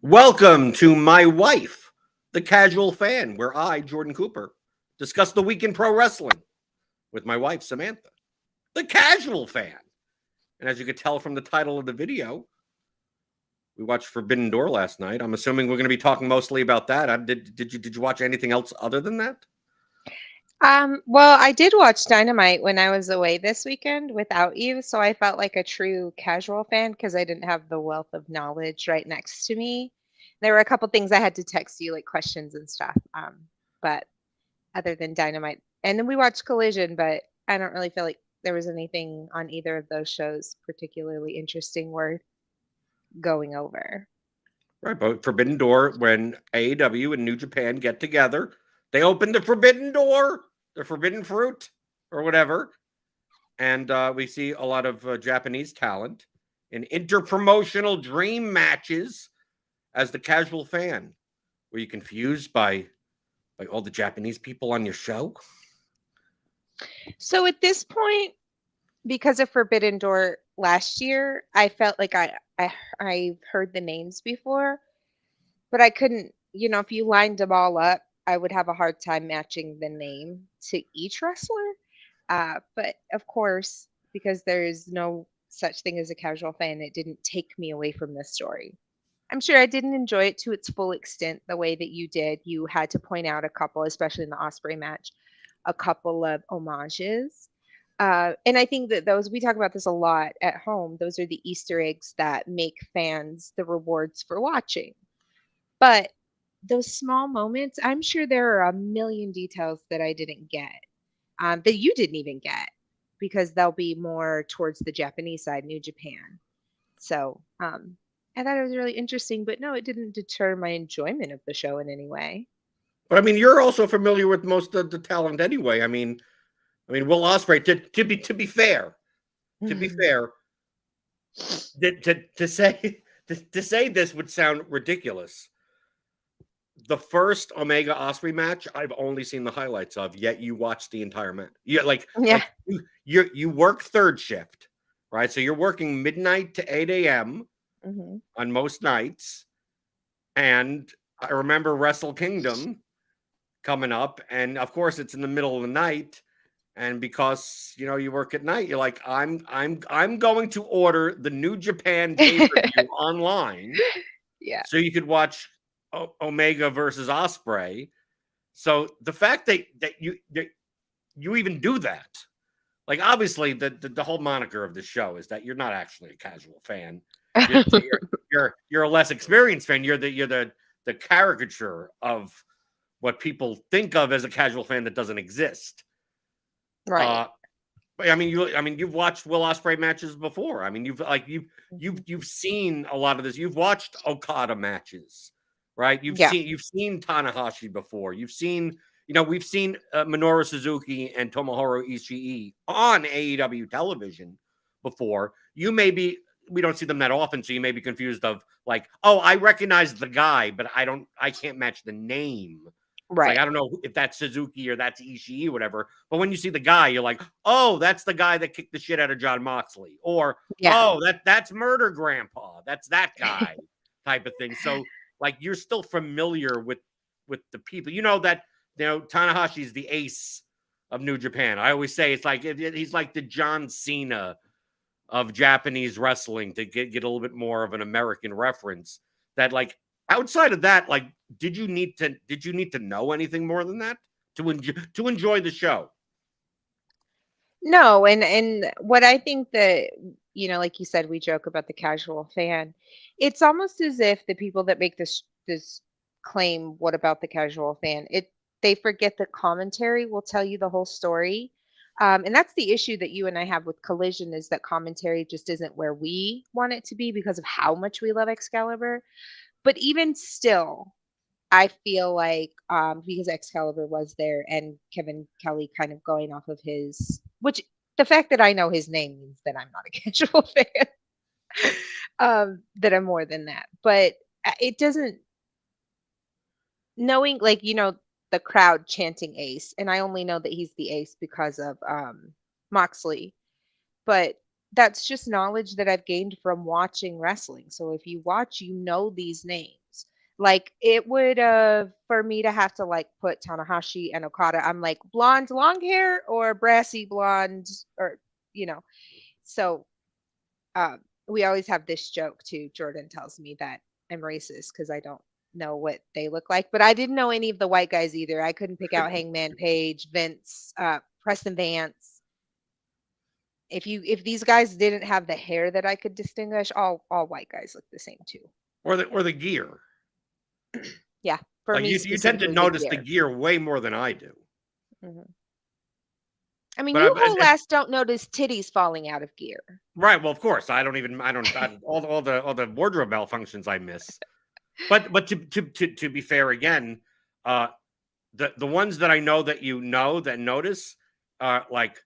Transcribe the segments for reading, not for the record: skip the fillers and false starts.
Welcome to My Wife, the Casual Fan, where I, Jordan Cooper, discuss the week in pro wrestling with my wife, Samantha, the Casual Fan. And as you could tell from the title of the video, we watched Forbidden Door last night. I'm assuming we're going to be talking mostly about that. Did you watch anything else other than that? Well, I did watch Dynamite when I was away this weekend without you, so I felt like a true casual fan because I didn't have the wealth of knowledge right next to me. There were a couple things I had to text you, like questions and stuff. But other than Dynamite, and then we watched Collision, but I don't really feel like there was anything on either of those shows particularly interesting worth going over. Right, but Forbidden Door, when AEW and New Japan get together, they open the Forbidden Door, the Forbidden Fruit, or whatever. And we see a lot of Japanese talent in interpromotional dream matches. As the casual fan, were you confused by all the Japanese people on your show? So at this point, because of Forbidden Door last year, I felt like I've heard the names before, but I couldn't, if you lined them all up, I would have a hard time matching the name to each wrestler. But of course, because there's no such thing as a casual fan, it didn't take me away from the story. I'm sure I didn't enjoy it to its full extent the way that you did. You had to point out a couple, especially in the Ospreay match, a couple of homages. And I think that those, we talk about this a lot at home, those are the Easter eggs that make fans the rewards for watching. But those small moments, I'm sure there are a million details that I didn't get, that you didn't even get, because they'll be more towards the Japanese side, New Japan. So I thought it was really interesting, but no, it didn't deter my enjoyment of the show in any way. But I mean, you're also familiar with most of the talent anyway. Will Ospreay. To be fair, to be fair, to say to say this would sound ridiculous. The first Omega Ospreay match, I've only seen the highlights of. Yet you watched the entire match. Yeah, Yeah. you work third shift, right? So you're working midnight to 8 a.m. Hmm. on most nights. And I remember Wrestle Kingdom coming up, and of course it's in the middle of the night. And because you work at night, you're like, I'm going to order the New Japan pay-per-view online Yeah. so you could watch Omega versus Ospreay. So the fact that you even do that, like obviously the whole moniker of the show is that you're not actually a casual fan. You're a less experienced fan. You're the caricature of what people think of as a casual fan that doesn't exist. Right. But you've watched Will Ospreay matches before. I mean, you've seen a lot of this. You've watched Okada matches, right? Yeah. You've seen Tanahashi before. We've seen Minoru Suzuki and Tomohiro Ishii on AEW television before. We don't see them that often, so you may be confused of like, oh, I recognize the guy, but I can't match the name. It's like, Right. I don't know if that's Suzuki or that's Ishii or whatever. But when you see the guy, you're like, oh, that's the guy that kicked the shit out of John Moxley. Or, Yeah. oh, that's Murder Grandpa. That's that guy type of thing. So, like, you're still familiar with the people. You know that, Tanahashi's the ace of New Japan. I always say it's like he's like the John Cena of Japanese wrestling, to get a little bit more of an American reference. That, like, outside of that, like, did you need to know anything more than that to enjoy the show? No, and what I think that, like you said, we joke about the casual fan. It's almost as if the people that make this claim, what about the casual fan? They forget that commentary will tell you the whole story. And that's the issue that you and I have with Collision, is that commentary just isn't where we want it to be because of how much we love Excalibur. But even still, I feel like, because Excalibur was there and Kevin Kelly kind of going off of his, which the fact that I know his name means that I'm not a casual fan, that I'm more than that. But it doesn't, knowing, like, the crowd chanting Ace, and I only know that he's the Ace because of Moxley, but that's just knowledge that I've gained from watching wrestling. So if you watch, these names. Like it would for me to have to like put Tanahashi and Okada, I'm like blonde long hair or brassy blonde or you know. So um we always have this joke too. Jordan tells me that I'm racist because I don't know what they look like, but I didn't know any of the white guys either. I couldn't pick out Hangman Page, Vince, Preston Vance. If these guys didn't have the hair that I could distinguish, all white guys look the same too. Or the gear. Yeah, for Like me you tend to specifically, the notice the gear. gear way more than I do. Mhm. I mean, But you I, whole ass don't notice titties falling out of gear. right, well, of course, all the wardrobe malfunctions I miss. But to be fair again, uh, the ones that I know that you know that notice are like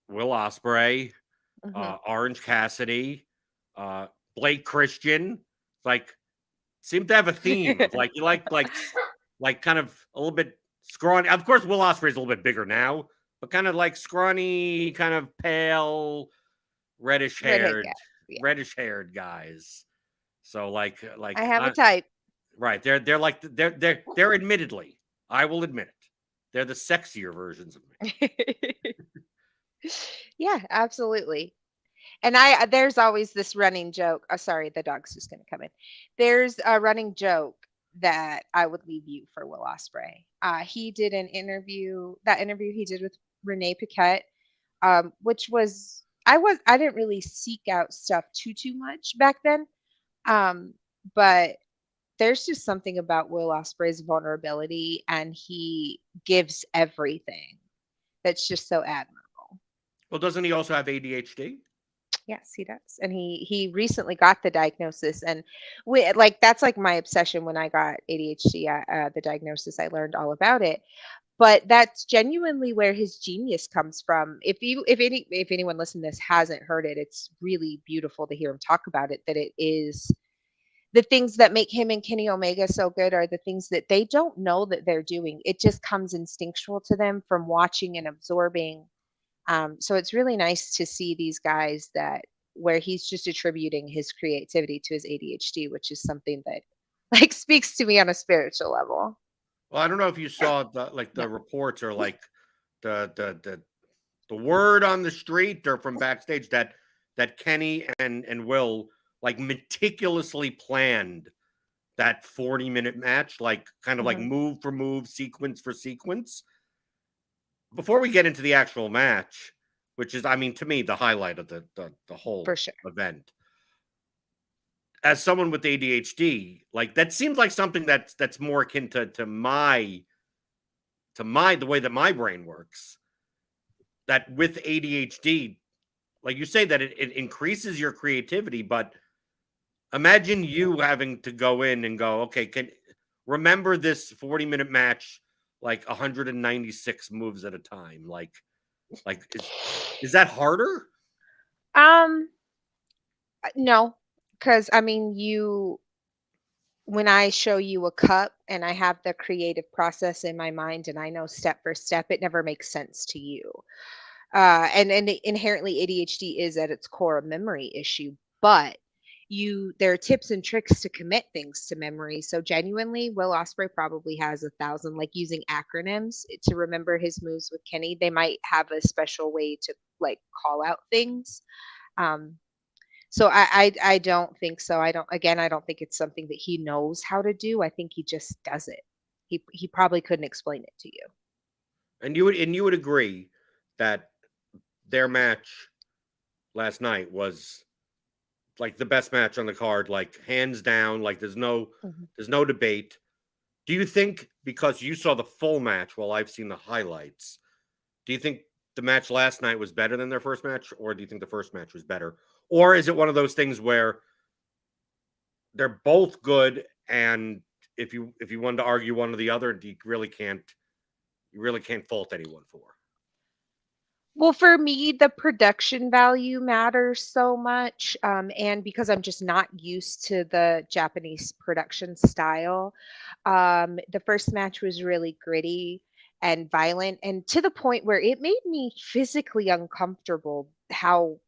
Will Ospreay, Hmm. Orange Cassidy, uh, Blake Christian, like seem to have a theme of like you like kind of a little bit scrawny. Of course, Will Ospreay is a little bit bigger now, but kind of like scrawny, kind of pale, reddish Redhead haired, guy. Yeah, reddish haired guys. So I have a type. right, they're like they're admittedly, I will admit it, they're the sexier versions of me. Yeah, absolutely. And I there's always this running joke. Oh, sorry, the dog's just gonna come in. There's a running joke that I would leave you for Will Ospreay. He did an interview. That interview he did with Renee Paquette, which was I didn't really seek out stuff too much back then. Um, but there's just something about Will Ospreay's vulnerability, and he gives everything. That's just so admirable. Well, doesn't he also have ADHD? Yes, he does. And he recently got the diagnosis, and we like that's like my obsession when I got ADHD, the diagnosis, I learned all about it. But that's genuinely where his genius comes from. If anyone listening to this hasn't heard it, it's really beautiful to hear him talk about it, that it is the things that make him and Kenny Omega so good are the things that they don't know that they're doing. It just comes instinctual to them from watching and absorbing. So it's really nice to see these guys that where he's just attributing his creativity to his ADHD, which is something that like speaks to me on a spiritual level. Well, I don't know if you saw No. the reports or like the word on the street or from backstage that Kenny and Will like meticulously planned that 40-minute match, like kind of like Hmm. move for move, sequence for sequence. Before we get into the actual match, which is, I mean, to me, the highlight of the whole For sure. event, as someone with ADHD, like that seems like something that's more akin to my the way that my brain works. That with ADHD, like you say, that it increases your creativity, but imagine you having to go in and go, okay, can remember this 40-minute match like 196 moves at a time. Like is that harder? Um, no, because I mean, when I show you a cup and I have the creative process in my mind and I know step for step, it never makes sense to you. And inherently ADHD is at its core a memory issue, but there are tips and tricks to commit things to memory. So genuinely, Will Ospreay probably has 1,000, like using acronyms to remember his moves with Kenny. They might have a special way to like call out things. Um, so I don't think so. I don't think it's something that he knows how to do. I think he just does it. He probably couldn't explain it to you. And you would agree that their match last night was like the best match on the card, like hands down, like Mhm. there's no debate. Do you think because you saw the full match while I've seen the highlights, do you think the match last night was better than their first match, or do you think the first match was better? Or is it one of those things where they're both good, and if you wanted to argue one or the other, you really can't fault anyone for? Well, for me, the production value matters so much. And because I'm just not used to the Japanese production style, the first match was really gritty and violent, and to the point where it made me physically uncomfortable how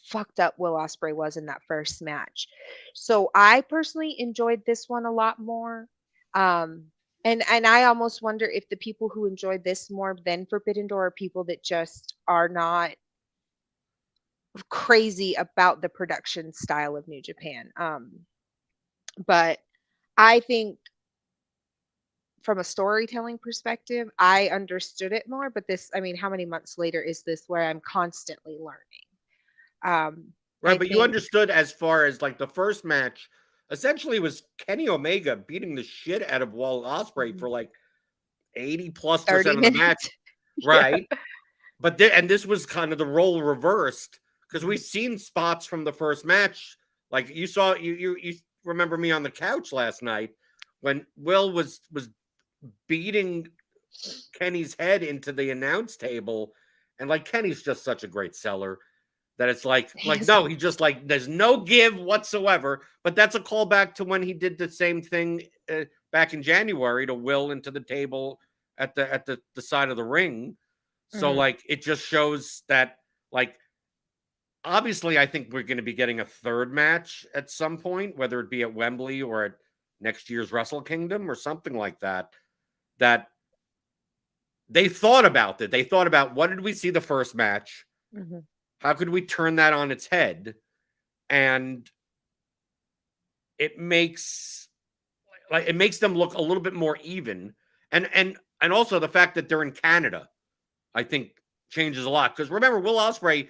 fucked up Will Ospreay was in that first match. So I personally enjoyed this one a lot more. And I almost wonder if the people who enjoyed this more than Forbidden Door are people that just are not crazy about the production style of New Japan. But I think from a storytelling perspective, I understood it more. But this, I mean, how many months later is this where I'm constantly learning? Right, I but you think understood as far as like the first match essentially was Kenny Omega beating the shit out of Will Ospreay for like 80+% 30 of the match, minutes. Yeah. right? But and this was kind of the role reversed because we've seen spots from the first match. Like you saw, you remember me on the couch last night when Will was beating Kenny's head into the announce table, and like Kenny's just such a great seller that it's like Yes. no, he just like there's no give whatsoever. But that's a callback to when he did the same thing back in January to Will into the table at the side of the ring. So like it just shows that like obviously I think we're going to be getting a third match at some point, whether it be at Wembley or at next year's Wrestle Kingdom or something like that. That they thought about that. They thought about what did we see the first match? Mm-hmm. How could we turn that on its head? And it makes them look a little bit more even. And also the fact that they're in Canada, I think changes a lot. Because remember, Will Ospreay,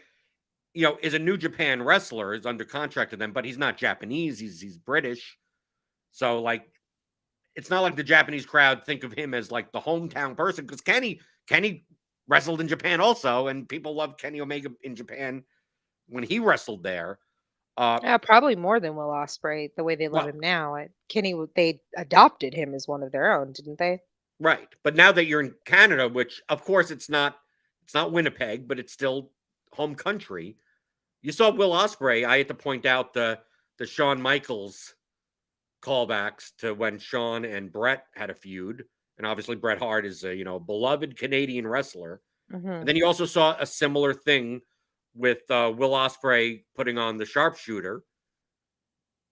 is a New Japan wrestler, is under contract to them, but he's not Japanese. He's British. So like, it's not like the Japanese crowd think of him as like the hometown person. Because Kenny wrestled in Japan also, and people love Kenny Omega in Japan when he wrestled there. Yeah, probably more than Will Ospreay, the way they love Well, him now. They adopted him as one of their own, didn't they? right. But now that you're in Canada, which of course it's not Winnipeg, but it's still home country. You saw Will Ospreay. I had to point out the Shawn Michaels callbacks to when Shawn and Bret had a feud. And obviously Bret Hart is a, beloved Canadian wrestler. Mm-hmm. And then you also saw a similar thing with Will Ospreay putting on the sharpshooter.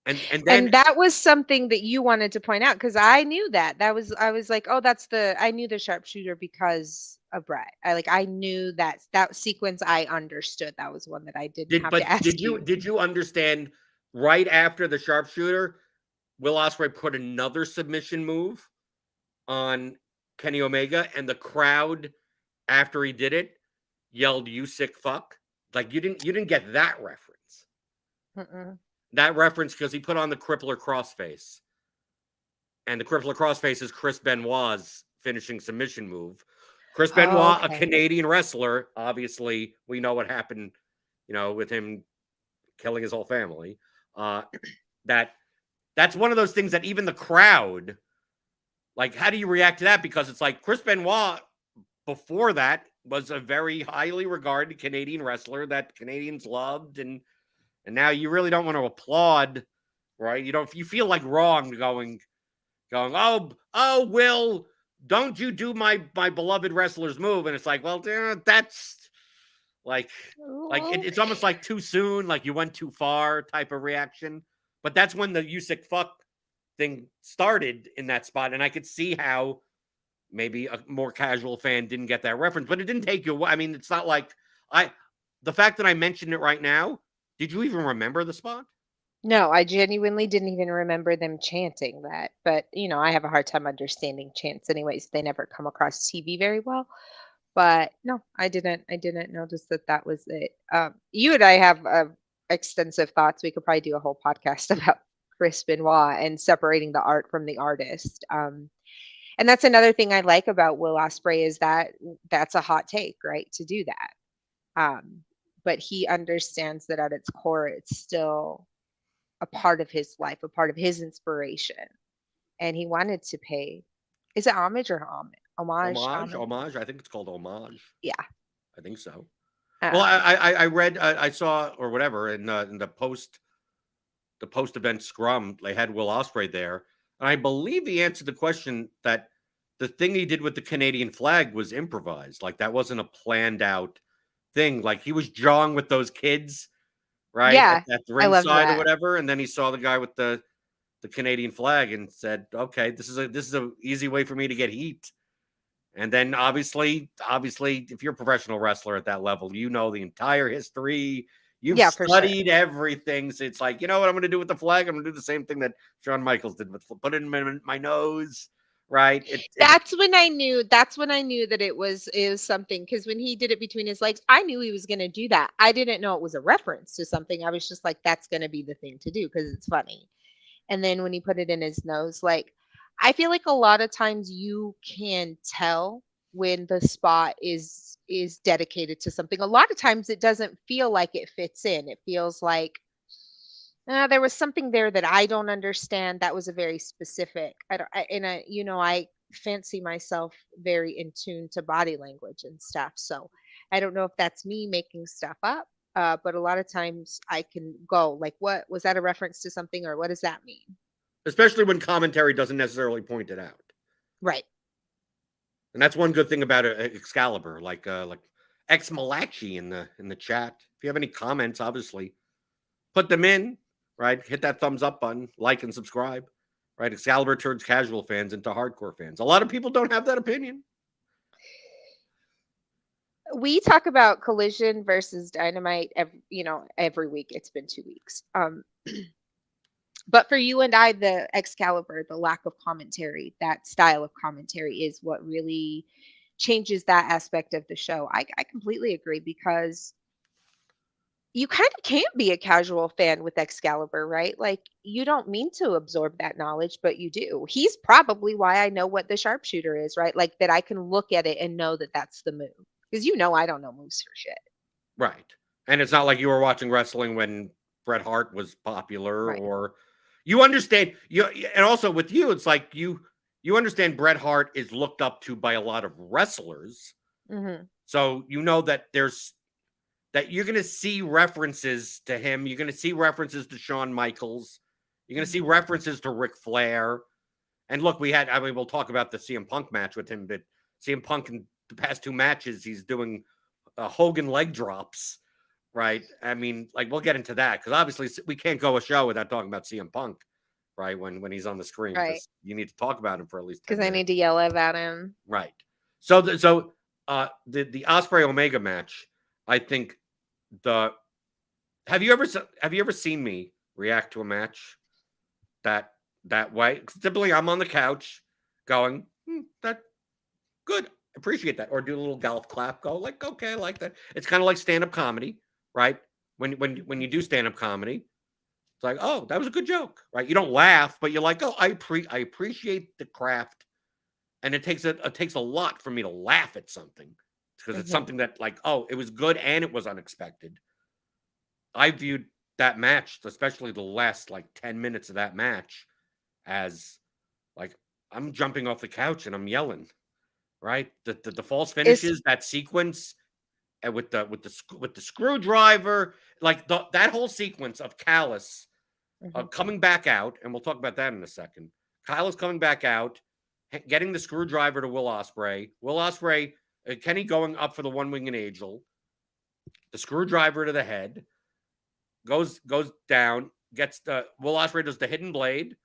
And then that was something that you wanted to point out because I knew that. I was like, oh, I knew the sharpshooter because of Bret. I knew that sequence. I understood. That was one that I didn't have to ask you. Did you understand right after the sharpshooter, Will Ospreay put another submission move on Kenny Omega, and the crowd after he did it yelled "You sick fuck"? Like you didn't get that reference. Mm-mm. That reference because he put on the crippler crossface, and the crippler crossface is Chris Benoit's finishing submission move. Chris Benoit, a Canadian wrestler, obviously we know what happened, with him killing his whole family. That's one of those things that even the crowd, like, how do you react to that? Because it's like Chris Benoit before that was a very highly regarded Canadian wrestler that Canadians loved, and now you really don't want to applaud, right? You feel like wrong going, oh, Will, don't you do my beloved wrestler's move? And it's like, well, that's like it's almost like too soon, like you went too far type of reaction. But that's when the "you sick fuck" thing started in that spot, and I could see how maybe a more casual fan didn't get that reference, but it didn't take you away. I mean, it's not like the fact that I mentioned it right now. Did you even remember the spot? No, I genuinely didn't even remember them chanting that. But, I have a hard time understanding chants anyways. They never come across TV very well. But no, I didn't notice that was it. You and I have extensive thoughts. We could probably do a whole podcast about Chris Benoit and separating the art from the artist. And that's another thing I like about Will Ospreay is that's a hot take, right? To do that. But he understands that at its core, it's still a part of his life, a part of his inspiration. And he wanted to pay, is it homage or homage? Homage. I think it's called homage. Yeah. I think so. Well, I read, I saw, or whatever, in the post event scrum, they had Will Ospreay there. And I believe he answered the question that the thing he did with the Canadian flag was improvised. Like that wasn't a planned out thing. Like he was jawing with those kids right? Yeah, At the I love ringside or that. whatever. And then he saw the guy with the Canadian flag and said, okay, this is a easy way for me to get heat. And then obviously, if you're a professional wrestler at that level, you know the entire history. You've Yeah, for sure. studied everything. So it's like, you know what I'm going to do with the flag? I'm going to do the same thing that Shawn Michaels did with put it in my nose, right? That's when I knew. That's when I knew that it was something. Because when he did it between his legs, I knew he was going to do that. I didn't know it was a reference to something. I was just like, that's going to be the thing to do because it's funny. And then when he put it in his nose, like, I feel like a lot of times you can tell when the spot is dedicated to something. A lot of times it doesn't feel like it fits in. It feels like there was something there that I don't understand. That was a very specific. I don't, I, and I, you know, I fancy myself very in tune to body language and stuff. So I don't know if that's me making stuff up. But a lot of times I can go like, what was that a reference to something, or what does that mean? Especially when commentary doesn't necessarily point it out. Right. And that's one good thing about Excalibur, like Ex Malachi in the chat. If you have any comments, obviously put them in. Right, hit that thumbs up button, like and subscribe. Right, Excalibur turns casual fans into hardcore fans. A lot of people don't have that opinion. We talk about Collision versus Dynamite every week. It's been 2 weeks. But for you and I, the Excalibur, the lack of commentary, that style of commentary is what really changes that aspect of the show. I completely agree because you kind of can't be a casual fan with Excalibur, right? Like, you don't mean to absorb that knowledge, but you do. He's probably why I know what the sharpshooter is, right? Like, that I can look at it and know that that's the move. Because I don't know moves for shit. Right. And it's not like you were watching wrestling when Bret Hart was popular, Right. or you understand and also with you, it's like you understand Bret Hart is looked up to by a lot of wrestlers. Mm-hmm. So you know that that you're going to see references to him. You're going to see references to Shawn Michaels. You're going to see references to Ric Flair. And look, we'll talk about the CM Punk match with him, but CM Punk in the past 2 matches, he's doing Hogan leg drops, right? I mean, like, we'll get into that because obviously we can't go a show without talking about CM Punk, right? When he's on the screen, Right. because you need to talk about him for at least 10 Because I minutes. need to yell about him. Right. So the Ospreay Omega match, I think have you ever seen me react to a match that way? Typically, I'm on the couch going, that good, appreciate that, or do a little golf clap, go like, okay, I like that. It's kind of like stand up comedy, right? When you do stand up comedy, it's like, oh, that was a good joke, right? You don't laugh, but you're like, oh, I appreciate the craft, and it takes a lot for me to laugh at something because it's something that, like, oh, it was good and it was unexpected. I viewed that match, especially the last like 10 minutes of that match, as like I'm jumping off the couch and I'm yelling, right? The false finishes, that sequence, and with the screwdriver, like that whole sequence of Callis coming back out, and we'll talk about that in a second. Callis coming back out, getting the screwdriver to Will Ospreay. Will Ospreay, Kenny going up for the one-winged angel, the screwdriver to the head, goes down, gets the Will Ospreay does the hidden blade,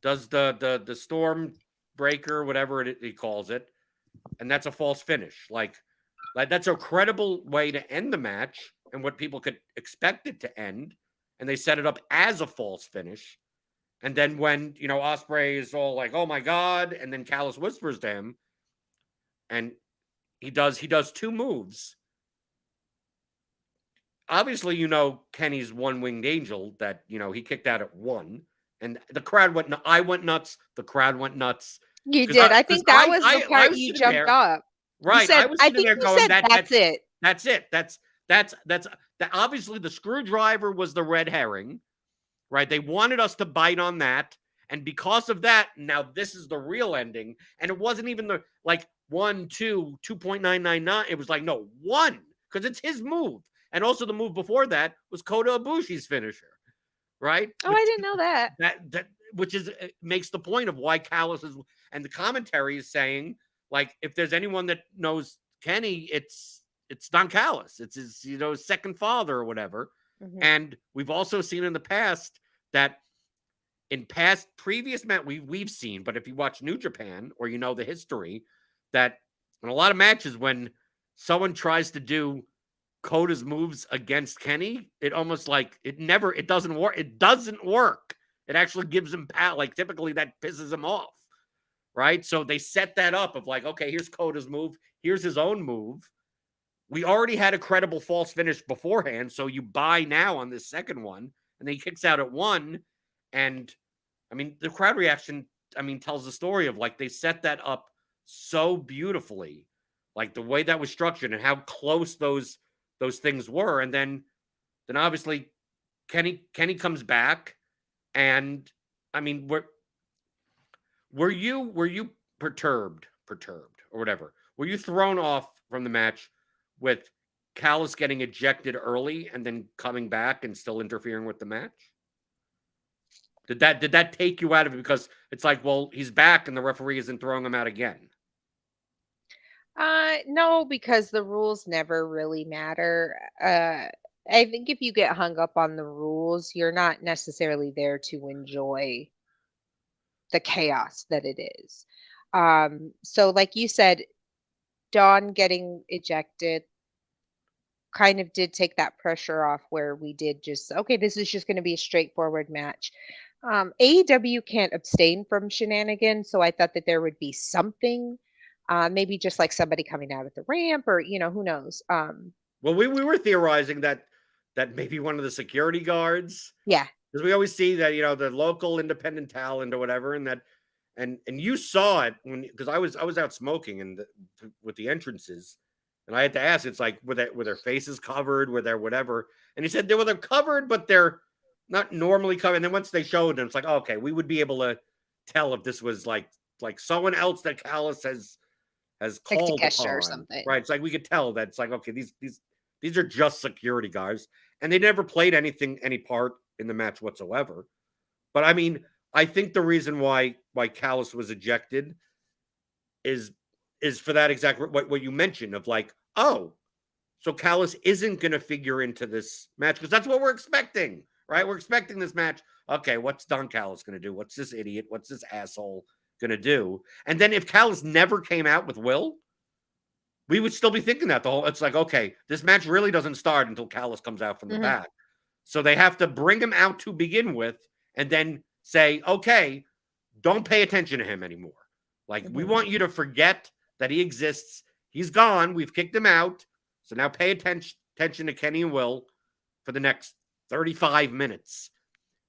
does the storm breaker, whatever he calls it, and that's a false finish. Like that's a credible way to end the match and what people could expect it to end, and they set it up as a false finish. And then when Ospreay is all like, "Oh my god," and then Callis whispers to him, and he does 2 moves. Obviously, Kenny's one-winged angel that he kicked out at 1, and the crowd went. I went nuts. The crowd went nuts. You did. I think that was the part was you sitting jumped there, up. right? I was sitting there going, "That's it. That's it. That's that. Obviously, the screwdriver was the red herring, right? They wanted us to bite on that, and because of that, now this is the real ending. And it wasn't even the like 1, 2, 2.999. It was like no 1 because it's his move, and also the move before that was Kota Ibushi's finisher, right? Oh, I didn't know that. That which is makes the point of why Callis is, and the commentary is saying, like, if there's anyone that knows Kenny, it's Don Callis. It's his second father or whatever. Mhm. And we've also seen in the past that in past previous match we've seen, but if you watch New Japan or you know the history, that in a lot of matches when someone tries to do Koda's moves against Kenny, it almost like it doesn't work. It doesn't work. It actually gives him like typically that pisses him off, right? So they set that up of like, okay, here's Koda's move, here's his own move. We already had a credible false finish beforehand, so you buy now on this second one, and then he kicks out at one, and I mean the crowd reaction, I mean, tells the story of like they set that up so beautifully, like the way that was structured and how close those things were, and then obviously Kenny comes back, and I mean were you perturbed or whatever? Were you thrown off from the match with Callis getting ejected early and then coming back and still interfering with the match? Did that take you out of it because it's like, well, he's back and the referee isn't throwing him out again? No, because the rules never really matter. I think if you get hung up on the rules, you're not necessarily there to enjoy the chaos that it is. So like you said, Dawn getting ejected kind of did take that pressure off where we did just, okay, this is just going to be a straightforward match. AEW can't abstain from shenanigans, so I thought that there would be something, maybe just like somebody coming out of the ramp, or who knows. Well, we were theorizing that maybe one of the security guards, Yeah. because we always see that the local independent talent or whatever, and that and you saw it when because I was out smoking and with the entrances, and I had to ask. It's like were their faces covered, were there whatever, and he said they're covered, but they're not normally covered. And then once they showed them, it's like okay, we would be able to tell if this was like someone else that Callis has Like called Takesha or upon, something. right? It's like we could tell that it's like okay, these are just security guards, and they never played any part in the match whatsoever. But I mean, I think the reason why Callis was ejected is for that exact what you mentioned of like, oh, so Callis isn't going to figure into this match because that's what we're expecting, right? We're expecting this match. Okay, what's Don Callis going to do? What's this idiot? What's this asshole going to do? And then if Callis never came out with Will, we would still be thinking that the whole. It's like, okay, this match really doesn't start until Callis comes out from the Hmm. back. So they have to bring him out to begin with, and then say, okay, don't pay attention to him anymore. Like we Hmm. want you to forget that he exists. He's gone. We've kicked him out. So now pay attention to Kenny and Will for the next 35 minutes.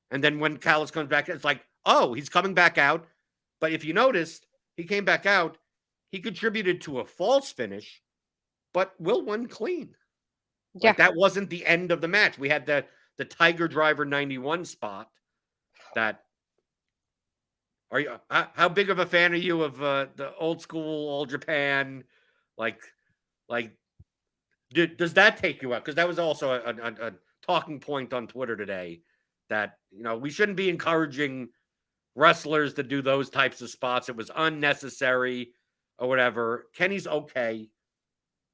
And then when Callis comes back, it's like, oh, he's coming back out. But if you noticed, he came back out. He contributed to a false finish, but Will won clean. Yeah. Like that wasn't the end of the match. We had the Tiger Driver 91 spot. That are you? How big of a fan are you of the old school All Japan? Like, like, does that take you out? Because that was also a talking point on Twitter today. That we shouldn't be encouraging wrestlers to do those types of spots. It was unnecessary or whatever. Kenny's okay.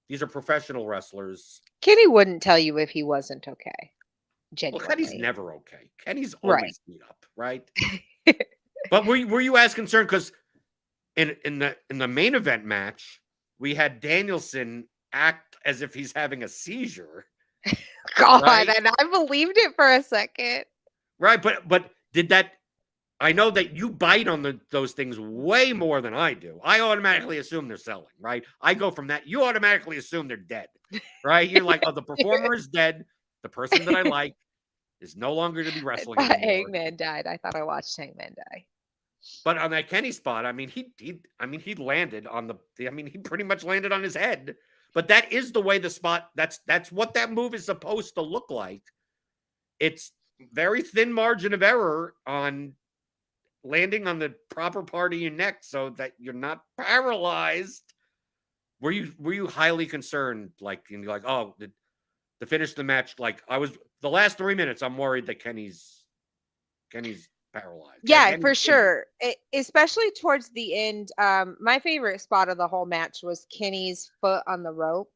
These are professional wrestlers. Kenny wouldn't tell you if he wasn't okay. Well, Kenny's Genuinely. never okay. Kenny's Right. always beat up, right? But were you as concerned? Because in the main event match, we had Danielson act as if he's having a seizure, God, right? and I believed it for a second. Right, but did that? I know that you bite on those things way more than I do. I automatically assume they're selling, right? I go from that. You automatically assume they're dead, right? You're like, oh, the performer is dead. The person that I like is no longer to be I wrestling thought anymore. Hangman died. I thought I watched Hangman die. But on that Kenny spot, I mean, he landed on he pretty much landed on his head. But that is the way the spot. That's what that move is supposed to look like. It's very thin margin of error on landing on the proper part of your neck so that you're not paralyzed. Were you highly concerned? Like, and you're like, oh, to finish the match, like I was the last 3 minutes, I'm worried that Kenny's paralyzed. Yeah, Kenny's for injured. sure. Especially towards the end. My favorite spot of the whole match was Kenny's foot on the rope.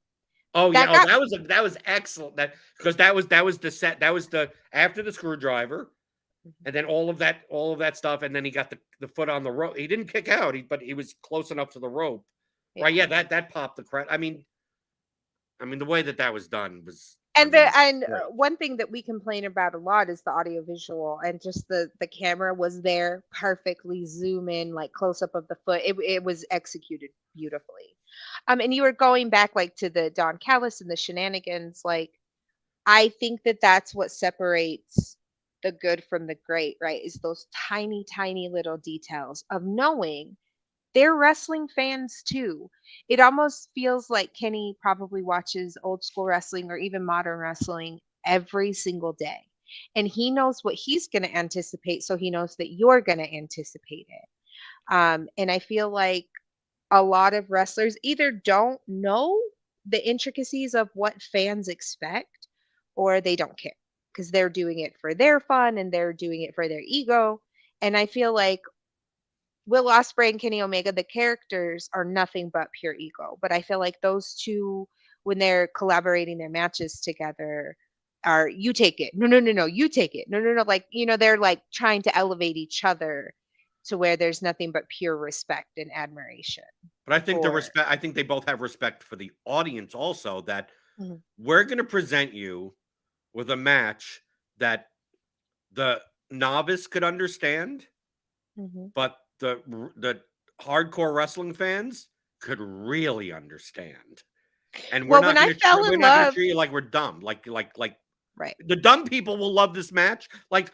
Oh yeah, That got that was excellent. That was the set. That was the after the screwdriver, and then all of that stuff, and then he got the foot on the rope. He didn't kick out, but he was close enough to the rope. yeah. Right? Yeah, that popped the crowd. I mean, the way that was done was, I And mean, great. one thing that we complain about a lot is the audio visual, and just the camera was there perfectly zoom in, like close up of the foot. It was executed beautifully. And you were going back like to the Don Callis and the shenanigans. Like, I think that that's what separates the good from the great, right? Is those tiny, tiny little details of knowing they're wrestling fans too. It almost feels like Kenny probably watches old school wrestling or even modern wrestling every single day. And he knows what he's going to anticipate, so he knows that you're going to anticipate it. And I feel like a lot of wrestlers either don't know the intricacies of what fans expect, or they don't care because they're doing it for their fun and they're doing it for their ego. And I feel like Will Ospreay and Kenny Omega, the characters are nothing but pure ego. But I feel like those two, when they're collaborating their matches together, are you take it. No, no, no, no, you take it. No, no, no. Like, they're like trying to elevate each other to where there's nothing but pure respect and admiration But I think the for. respect. I think they both have respect for the audience also. That Mhm, we're going to present you with a match that the novice could understand, mhm. but the hardcore wrestling fans could really understand. And Well, when I fell we're in not gonna love, treat you like we're dumb. Like right. the dumb people will love this match. Like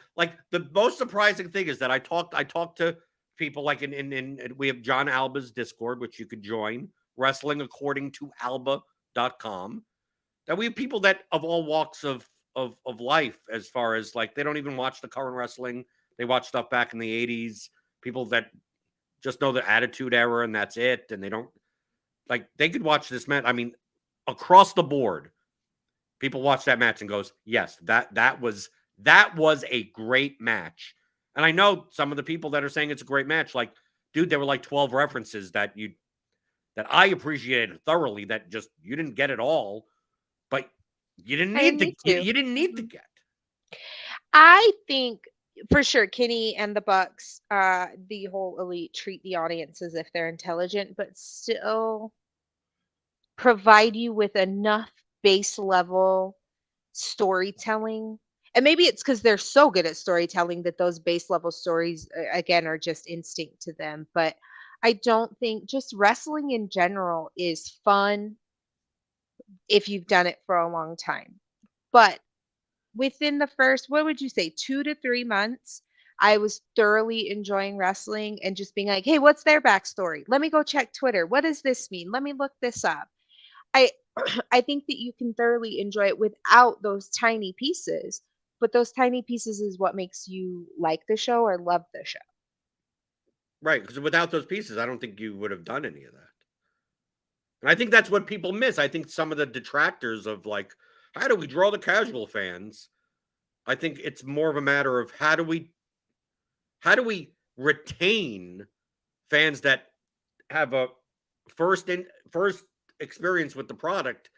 the most surprising thing is that I talked to people like in we have John Alba's Discord, which you could join, wrestling according to alba.com. That we have people that of all walks of life, as far as like they don't even watch the current wrestling. They watch stuff back in the 80s. People that just know the Attitude Era and that's it. And they don't like they could watch this match. I mean, across the board, people watch that match and goes, yes, that was a great match. And I know some of the people that are saying it's a great match, like, dude, there were like 12 references that I appreciated thoroughly that just you didn't get it all, but you didn't I didn't need to need to. you didn't need to Mhm. get. I think for sure Kenny and the Bucks, the whole elite treat the audience as if they're intelligent, but still provide you with enough base level storytelling. And maybe it's because they're so good at storytelling that those base level stories, again, are just instinct to them. But I don't think just wrestling in general is fun if you've done it for a long time. But within the first, what would you say, 2 to 3 months, I was thoroughly enjoying wrestling and just being like, hey, what's their backstory? Let me go check Twitter. What does this mean? Let me look this up. I I think that you can thoroughly enjoy it without those tiny pieces, but those tiny pieces is what makes you like the show or love the show. Right. Because without those pieces, I don't think you would have done any of that. And I think that's what people miss. I think some of the detractors of like, how do we draw the casual fans? I think it's more of a matter of how do we retain fans that have a first experience with the product.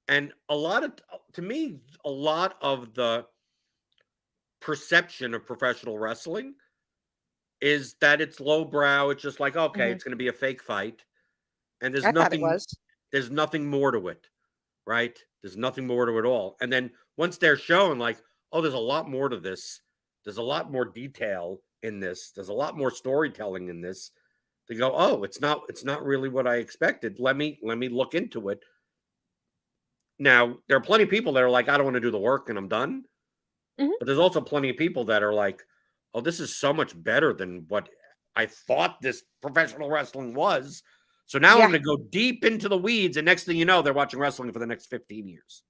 And a lot of to me a lot of the perception of professional wrestling is that it's lowbrow. It's just like, okay, Hmm. it's going to be a fake fight, and I thought it was. there's nothing more to it, right? There's nothing more to it all. And then once they're shown like, oh, there's a lot more to this. There's a lot more detail in this. There's a lot more storytelling in this. They go, oh, it's not really what I expected. Let me look into it. Now, there are plenty of people that are like, I don't want to do the work and I'm done. Hmm. But there's also plenty of people that are like, oh, this is so much better than what I thought this professional wrestling was. So now I'm Yeah. going to go deep into the weeds. And next thing you know, they're watching wrestling for the next 15 years.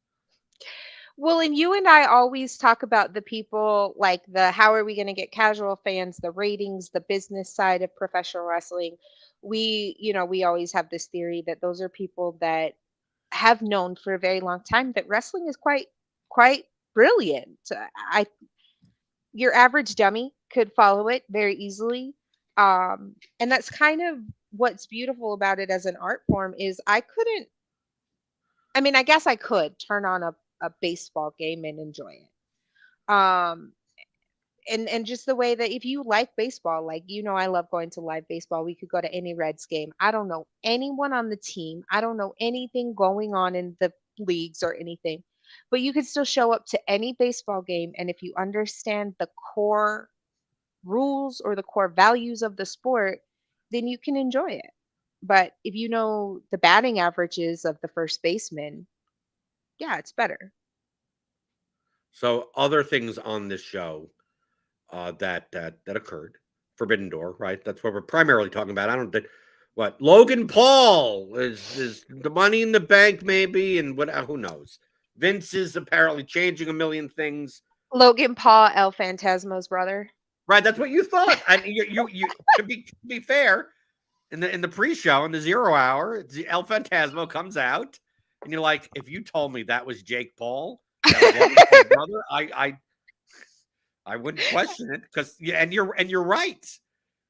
Well, and you and I always talk about the people like the how are we going to get casual fans, the ratings, the business side of professional wrestling. We always have this theory that those are people that have known for a very long time that wrestling is quite brilliant. I Your average dummy could follow it very easily. And that's kind of what's beautiful about it as an art form is I mean, I guess I could turn on a baseball game and enjoy it. And just the way that if you like baseball, like I love going to live baseball. We could go to any Reds game. I don't know anyone on the team. I don't know anything going on in the leagues or anything. But you could still show up to any baseball game, and if you understand the core rules or the core values of the sport, then you can enjoy it. But if you know the batting averages of the first baseman, yeah, it's better. So other things on this show that occurred. Forbidden Door, right? That's what we're primarily talking about. I don't think what Logan Paul is the Money in the Bank, maybe, and what who knows. Vince is apparently changing a million things. Logan Paul, El Phantasmo's brother. Right, that's what you thought. And you to be fair, in the pre-show in the 0 hour, El Phantasmo comes out, and you're like, if you told me that was Jake Paul, that was Logan Paul's brother, I wouldn't question it because and you're right.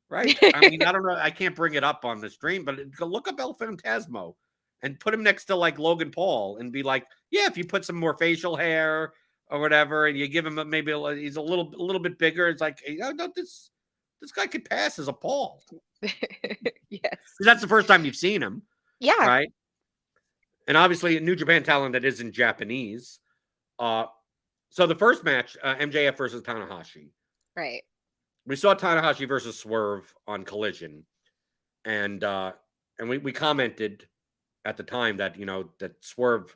Right? I mean, I don't know. I can't bring it up on the stream, but go look up El Phantasmo and put him next to like Logan Paul and be like, yeah, if you put some more facial hair or whatever, and you give him maybe he's a little bit bigger, it's like, no, this guy could pass as a Paul. Yes, that's the first time you've seen him, yeah, right? And obviously, a New Japan talent that isn't Japanese. So the first match, MJF versus Tanahashi. right. We saw Tanahashi versus Swerve on Collision, and we commented at the time that that Swerve,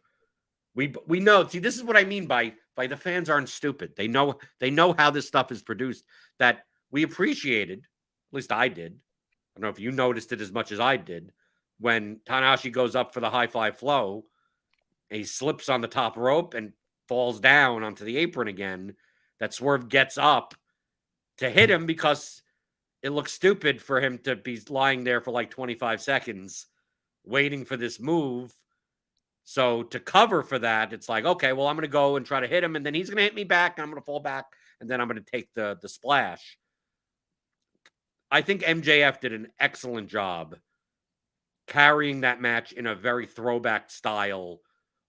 we know. See, this is what I mean by the fans aren't stupid. They know how this stuff is produced. That we appreciated, at least I did. I don't know if you noticed it as much as I did when Tanahashi goes up for the high fly flow, and he slips on the top rope and falls down onto the apron again. That Swerve gets up to hit him because it looks stupid for him to be lying there for like 25 seconds waiting for this move. So to cover for that, it's like, okay, well, I'm going to go and try to hit him, and then he's going to hit me back, and I'm going to fall back, and then I'm going to take the splash. I think MJF did an excellent job carrying that match in a very throwback style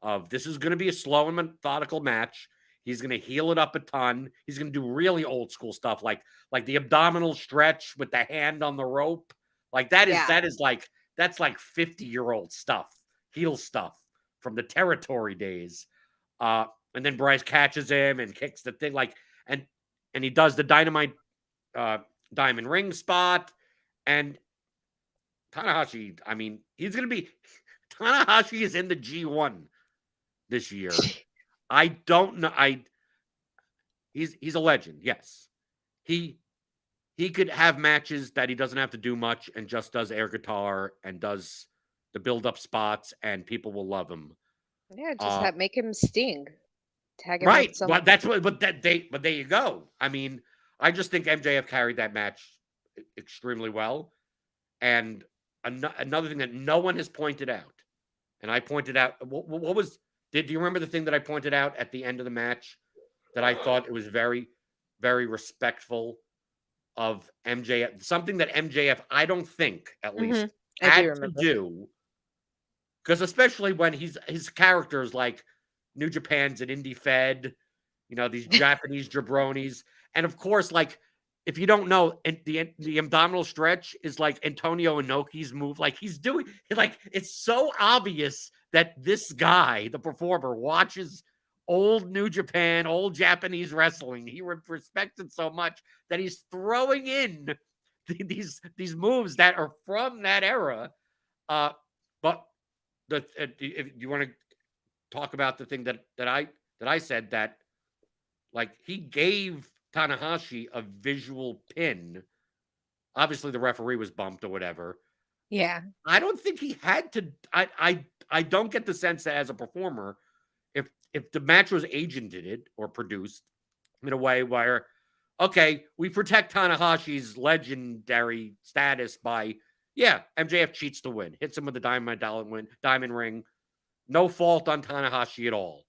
of this is going to be a slow and methodical match. He's going to heal it up a ton. He's going to do really old school stuff like the abdominal stretch with the hand on the rope. Like that's like 50-year-old stuff, heel stuff from the territory days. And then Bryce catches him and kicks the thing and he does the dynamite diamond ring spot. And Tanahashi, I mean, Tanahashi is in the G1 this year. I don't know. He's a legend. Yes, he could have matches that he doesn't have to do much and just does air guitar and does the build up spots and people will love him. Yeah, just make him sting. Tag him right. But that's what. But there you go. I mean, I just think MJF carried that match extremely well. And another thing that no one has pointed out, and I pointed out, what was. Do you remember the thing that I pointed out at the end of the match that I thought it was very, very respectful of MJF? Something that MJF, I don't think, at least, had to do. Because especially when his characters like New Japan's an indie fed, these Japanese jabronis. And of course, like, if you don't know, the abdominal stretch is like Antonio Inoki's move. Like he's doing, like it's so obvious that this guy, the performer, watches old New Japan, old Japanese wrestling. He respects it so much that he's throwing in these moves that are from that era. But if you want to talk about the thing that I said that, like, he gave Tanahashi a visual pin. Obviously, the referee was bumped or whatever. Yeah. I don't think he had to. I don't get the sense that as a performer, if the match was agented or produced in a way where, okay, we protect Tanahashi's legendary status by, MJF cheats to win, hits him with the diamond ring, no fault on Tanahashi at all.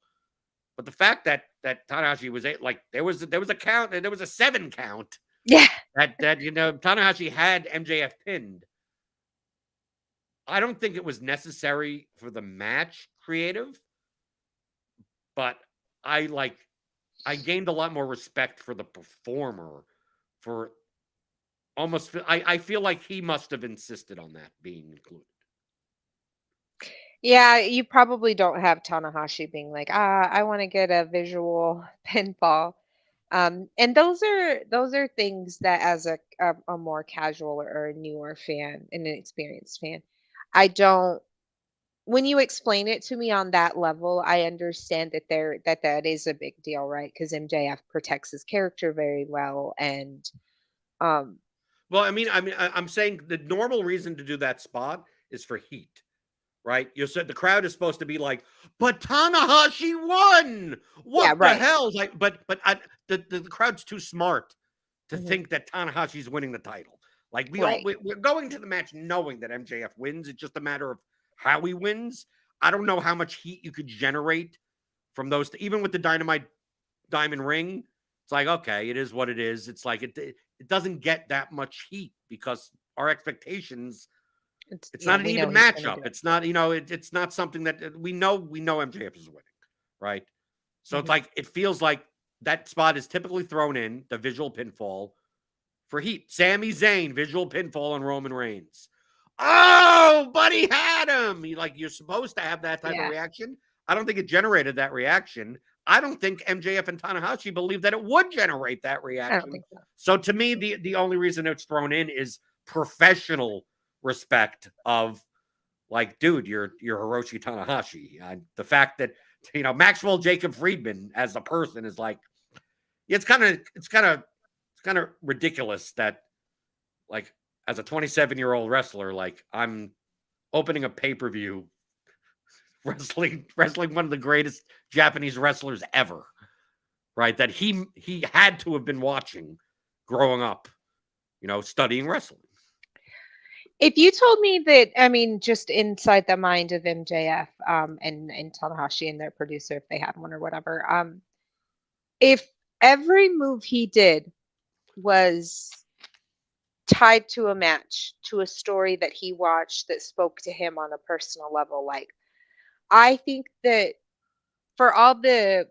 But the fact that Tanahashi was there was a count, and there was a 7 count. Yeah. That Tanahashi had MJF pinned. I don't think it was necessary for the match. creative, but I gained a lot more respect for the performer for almost, I feel like he must have insisted on that being included. Yeah, you probably don't have Tanahashi being like, I want to get a visual pinfall. And those are things that as a more casual or a newer fan, an inexperienced fan, I don't. When you explain it to me on that level, I understand that is a big deal, right? Because MJF protects his character very well, and um, Well, I'm saying the normal reason to do that spot is for heat, right? You said the crowd is supposed to be like, but Tanahashi won. yeah, What the right. hell? Like, the crowd's too smart to Hmm. think that Tanahashi's winning the title. Like Right. we're going to the match knowing that MJF wins. It's just a matter of how he wins. I don't know how much heat you could generate from those, even with the Dynamite Diamond Ring. It's like, okay, it is what it is. It's like it doesn't get that much heat because our expectations. It's Yeah, not an we know even he's gonna do matchup. it. It's not, it's not something that we know MJF is winning, right? So it's Hmm. like it feels like that spot is typically thrown in the visual pinfall for heat. Sami Zayn, visual pinfall on Roman Reigns. Oh, buddy had him. You're supposed to have that type of Yeah, reaction. I don't think it generated that reaction. I don't think MJF and Tanahashi believe that it would generate that I don't reaction. think so. So to me, the only reason it's thrown in is professional respect of like, dude, you're Hiroshi Tanahashi. The fact that Maxwell Jacob Friedman as a person is like, it's kind of ridiculous that like as a 27-year-old wrestler, like I'm opening a pay-per-view wrestling one of the greatest Japanese wrestlers ever, right? That he had to have been watching growing up, studying wrestling. If you told me that, I mean, just inside the mind of MJF, and Tanahashi and their producer, if they had one or whatever, if every move he did was tied to a match, to a story that he watched that spoke to him on a personal level, like I think that for all the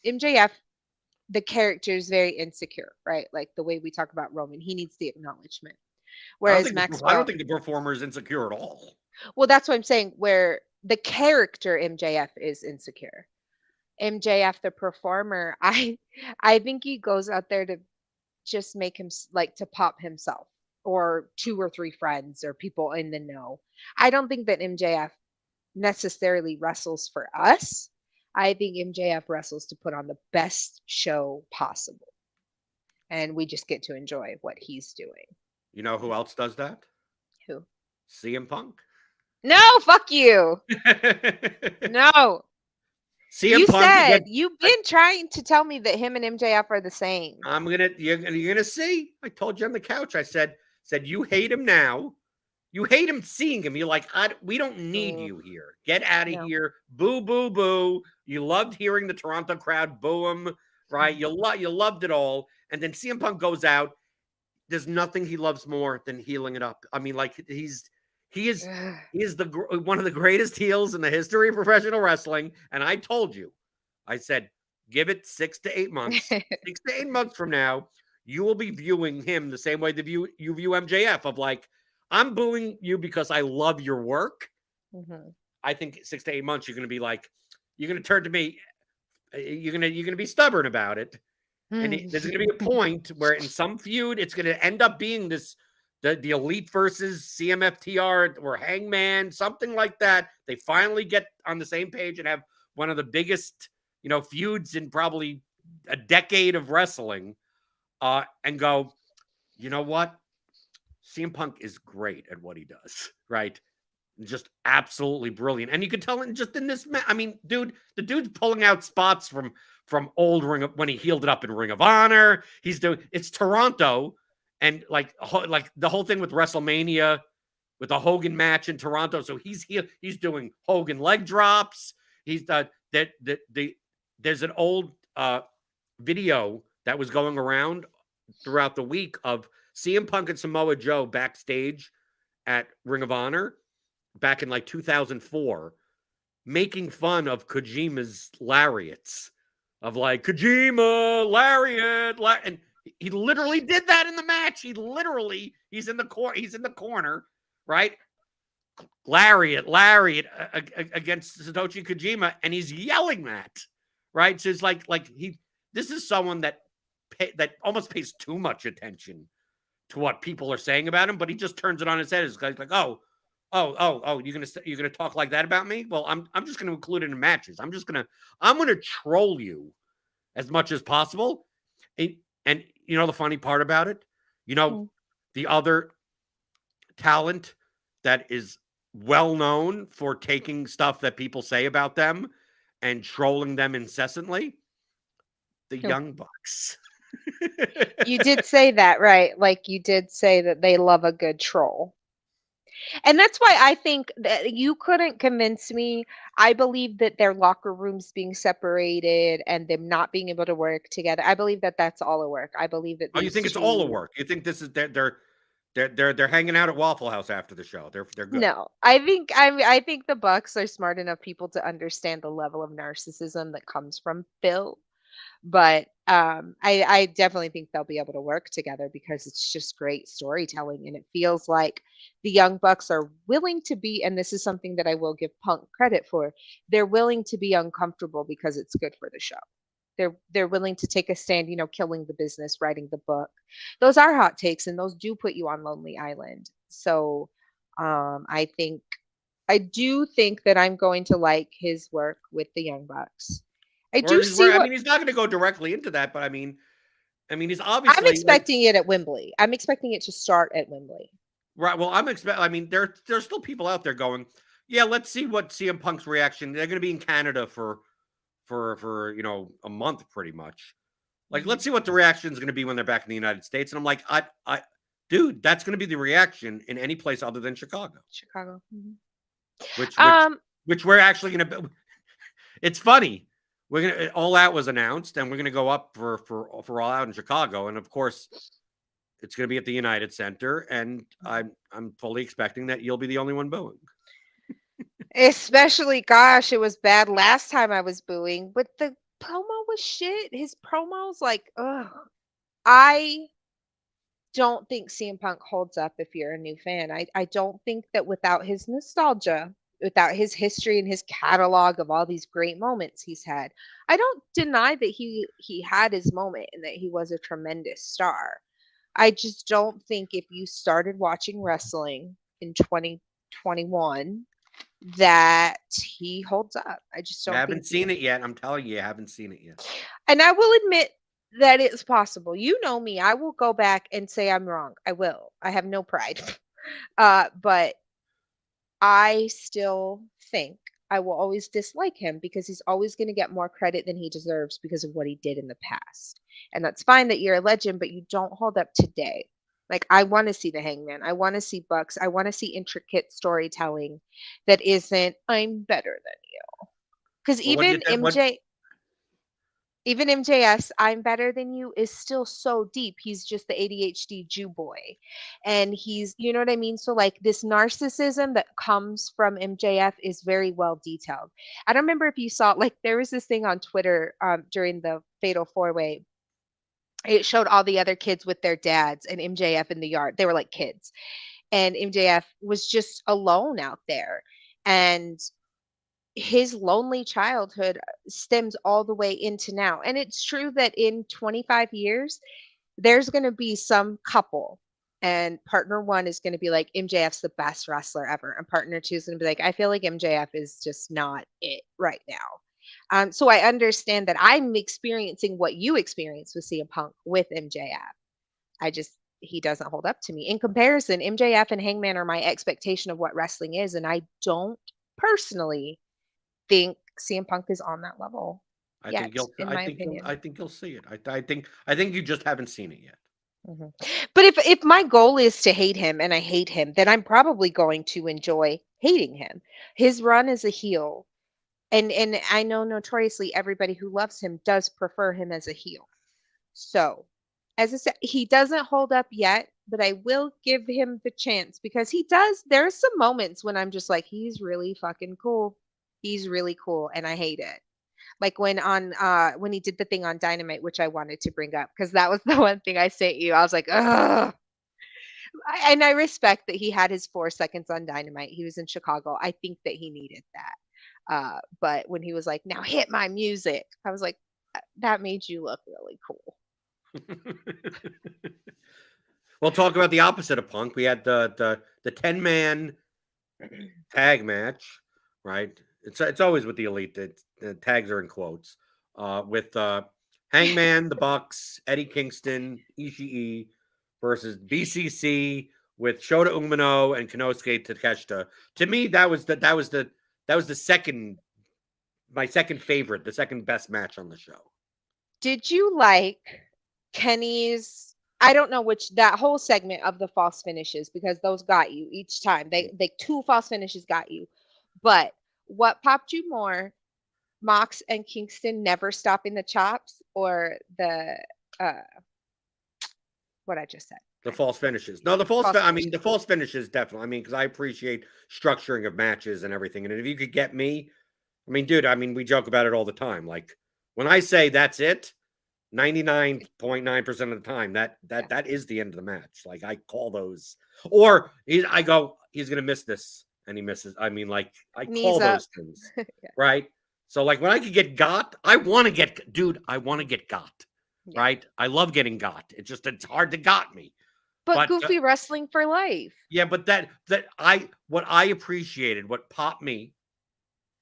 MJF, the character is very insecure, right? Like the way we talk about Roman, he needs the acknowledgement. Whereas I don't Maxwell, think the performer is insecure at all. well, that's what I'm saying, where the character MJF is insecure. MJF, the performer, I think he goes out there to just make him like to pop himself or two or three friends or people in the know. I don't think that MJF necessarily wrestles for us. I think MJF wrestles to put on the best show possible. And we just get to enjoy what he's doing. You know who else does that? Who? CM Punk. No, fuck you. No. CM You Punk. said Again, you've been trying to tell me that him and MJF are the same. you're gonna see. I told you on the couch. I said you hate him now. You hate him seeing him. You're like, we don't need Oh, you here. Get out of no. here. Boo, boo, boo. You loved hearing the Toronto crowd boo him, right? You loved it all. And then CM Punk goes out. There's nothing he loves more than healing it up. I mean, like he is he is one of the greatest heels in the history of professional wrestling. And I told you, I said, give it 6 to 8 months. 6 to 8 months from now, you will be viewing him the same way you view MJF of like, I'm booing you because I love your work. Mm-hmm. I think 6 to 8 months, you're going to be like, you're going to turn to me. You're going to be stubborn about it. And there's going to be a point where in some feud, it's going to end up being the Elite versus CMFTR or Hangman, something like that. They finally get on the same page and have one of the biggest, feuds in probably a decade of wrestling, and go, you know what? CM Punk is great at what he does, right? Just absolutely brilliant. And you can tell it just in this match. I mean, the dude's pulling out spots from old Ring of, when he healed it up in Ring of Honor. It's Toronto, and like the whole thing with WrestleMania with the Hogan match in Toronto. So he's doing Hogan leg drops. He's there's an old video that was going around throughout the week of CM Punk and Samoa Joe backstage at Ring of Honor back in like 2004. making fun of Kojima's lariats, of like Kojima lariat, and he literally did that in the match. He's in the corner, right? Lariat against Satoshi Kojima, and he's yelling that, right? So it's like this is someone that almost pays too much attention to what people are saying about him, but he just turns it on his head. It's like, oh, you're gonna talk like that about me? Well, I'm just gonna include it in matches. I'm gonna troll you as much as possible. And you know the funny part about it, the other talent that is well known for taking stuff that people say about them and trolling them incessantly, the Young Bucks. You did say that, right? Like you did say that they love a good troll. And that's why I think that you couldn't convince me. I believe that their locker rooms being separated and them not being able to work together. I believe that that's all a work. I believe that. Oh, you think it's all a work? You think this is they're hanging out at Waffle House after the show? They're good. No, I think the Bucks are smart enough people to understand the level of narcissism that comes from Phil. But I definitely think they'll be able to work together because it's just great storytelling. And it feels like the Young Bucks are willing to be, and this is something that I will give Punk credit for, they're willing to be uncomfortable because it's good for the show. They're willing to take a stand, killing the business, writing the book. Those are hot takes, and those do put you on Lonely Island. So I do think that I'm going to like his work with the Young Bucks. I mean, he's not going to go directly into that, but I mean, he's obviously. I'm expecting it at Wembley. I'm expecting it to start at Wembley. Right. Well, I mean, there's still people out there going, yeah, let's see what CM Punk's reaction. They're going to be in Canada for a month, pretty much. Like, let's see what the reaction is going to be when they're back in the United States. And I'm like, dude, that's going to be the reaction in any place other than Chicago. Mm-hmm. Which we're actually going to. It's funny. All Out was announced, and we're gonna go up for All Out in Chicago, and of course, it's gonna be at the United Center, and I'm fully expecting that you'll be the only one booing. Especially, gosh, it was bad last time I was booing, but the promo was shit. His promo's like, ugh. I don't think CM Punk holds up if you're a new fan. I don't think that without his nostalgia, without his history and his catalog of all these great moments he's had, I don't deny that he had his moment and that he was a tremendous star. I just don't think if you started watching wrestling in 2021 that he holds up. I just don't. I haven't seen it yet. I'm telling you, I haven't seen it yet. And I will admit that it's possible. You know me. I will go back and say I'm wrong. I will. I have no pride. But I still think I will always dislike him because he's always going to get more credit than he deserves because of what he did in the past. And that's fine that you're a legend, but you don't hold up today. Like, I want to see the Hangman. I want to see Bucks. I want to see intricate storytelling that isn't, I'm better than you. Because even MJS, I'm better than you, is still so deep. He's just the ADHD Jew boy. And he's, you know what I mean? So like this narcissism that comes from MJF is very well detailed. I don't remember if you saw, like there was this thing on Twitter during the Fatal 4-Way. It showed all the other kids with their dads and MJF in the yard. They were like kids. And MJF was just alone out there. And his lonely childhood stems all the way into now. And it's true that in 25 years, there's going to be some couple and partner one is going to be like, MJF's the best wrestler ever. And partner two is going to be like, I feel like MJF is just not it right now. So I understand that I'm experiencing what you experienced with CM Punk with MJF. He doesn't hold up to me. In comparison, MJF and Hangman are my expectation of what wrestling is. And I don't personally think CM Punk is on that level. I think you'll see it. I think you just haven't seen it yet. Mm-hmm. But if my goal is to hate him and I hate him, then I'm probably going to enjoy hating him. His run as a heel, and I know notoriously everybody who loves him does prefer him as a heel. So, as I said, he doesn't hold up yet, but I will give him the chance because he does. There's some moments when I'm just like, he's really fucking cool. He's really cool, and I hate it. Like when he did the thing on Dynamite, which I wanted to bring up because that was the one thing I sent you. I was like, ugh. And I respect that he had his 4 seconds on Dynamite. He was in Chicago. I think that he needed that. But when he was like, "Now hit my music," I was like, that made you look really cool. We'll talk about the opposite of Punk. We had the 10-man tag match, right? It's always with the Elite. The tags are in quotes. With Hangman, the Bucks, Eddie Kingston, Ishii versus BCC with Shota Umino and Konosuke Takeshita. To me, that was the second, my second favorite, the second best match on the show. Did you like Kenny's? I don't know which, that whole segment of the false finishes, because those got you each time. They 2 false finishes got you. But what popped you more? Mox and Kingston never stopping the chops, or the what I just said? The false finishes. No, the false finishes definitely. I mean, because I appreciate structuring of matches and everything. And if you could get me, I mean, dude, I mean, we joke about it all the time. Like when I say that's it, 99.9% of the time, that is the end of the match. Like I call those, or I go, he's gonna miss this, and he misses. I mean, like I call those things, Yeah. right? So like when I could get got, I want to get got. Yeah. Right? I love getting got. It's hard to got me. But goofy wrestling for life. Yeah, but what I appreciated, what popped me,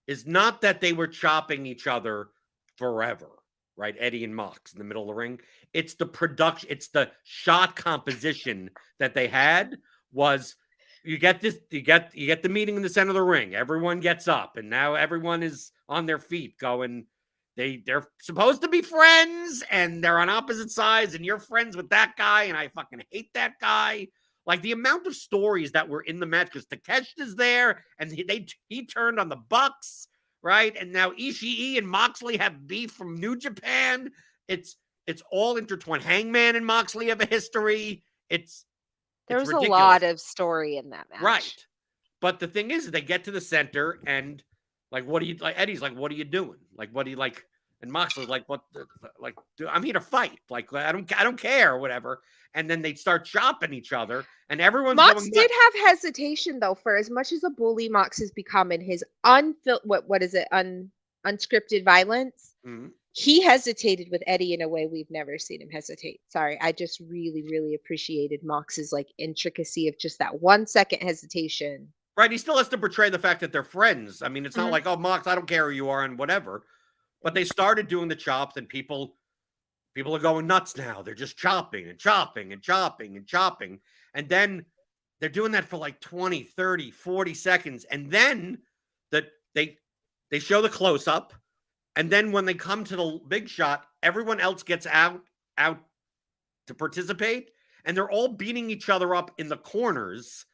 is not that they were chopping each other forever, right? Eddie and Mox in the middle of the ring. It's the production, it's the shot composition that they had. Was you get the meeting in the center of the ring. Everyone gets up, and now everyone is on their feet going. They're supposed to be friends, and they're on opposite sides, and you're friends with that guy, and I fucking hate that guy. Like the amount of stories that were in the match, because Takeshita's there, and he turned on the Bucks, right? And now Ishii and Moxley have beef from New Japan. It's all intertwined. Hangman and Moxley have a history. There was a lot of story in that match, right? But the thing is, they get to the center and. Like, what do you like? Eddie's like, what are you doing? Like, what do you like? And Moxley's like, what? Like, dude, I'm here to fight. Like, I don't care or whatever. And then they start chopping each other, and everyone's Mox did have hesitation though. For as much as a bully Mox has become in his unscripted violence, he hesitated with Eddie in a way we've never seen him hesitate. Sorry, I just really, really appreciated Mox's like intricacy of just that 1 second hesitation. Right, he still has to portray the fact that they're friends. I mean, it's not like, oh, Mox, I don't care who you are and whatever. But they started doing the chops, and people are going nuts now. They're just chopping and chopping and chopping and chopping. And then they're doing that for like 20, 30, 40 seconds. And then they show the close-up. And then when they come to the big shot, everyone else gets out to participate. And they're all beating each other up in the corners,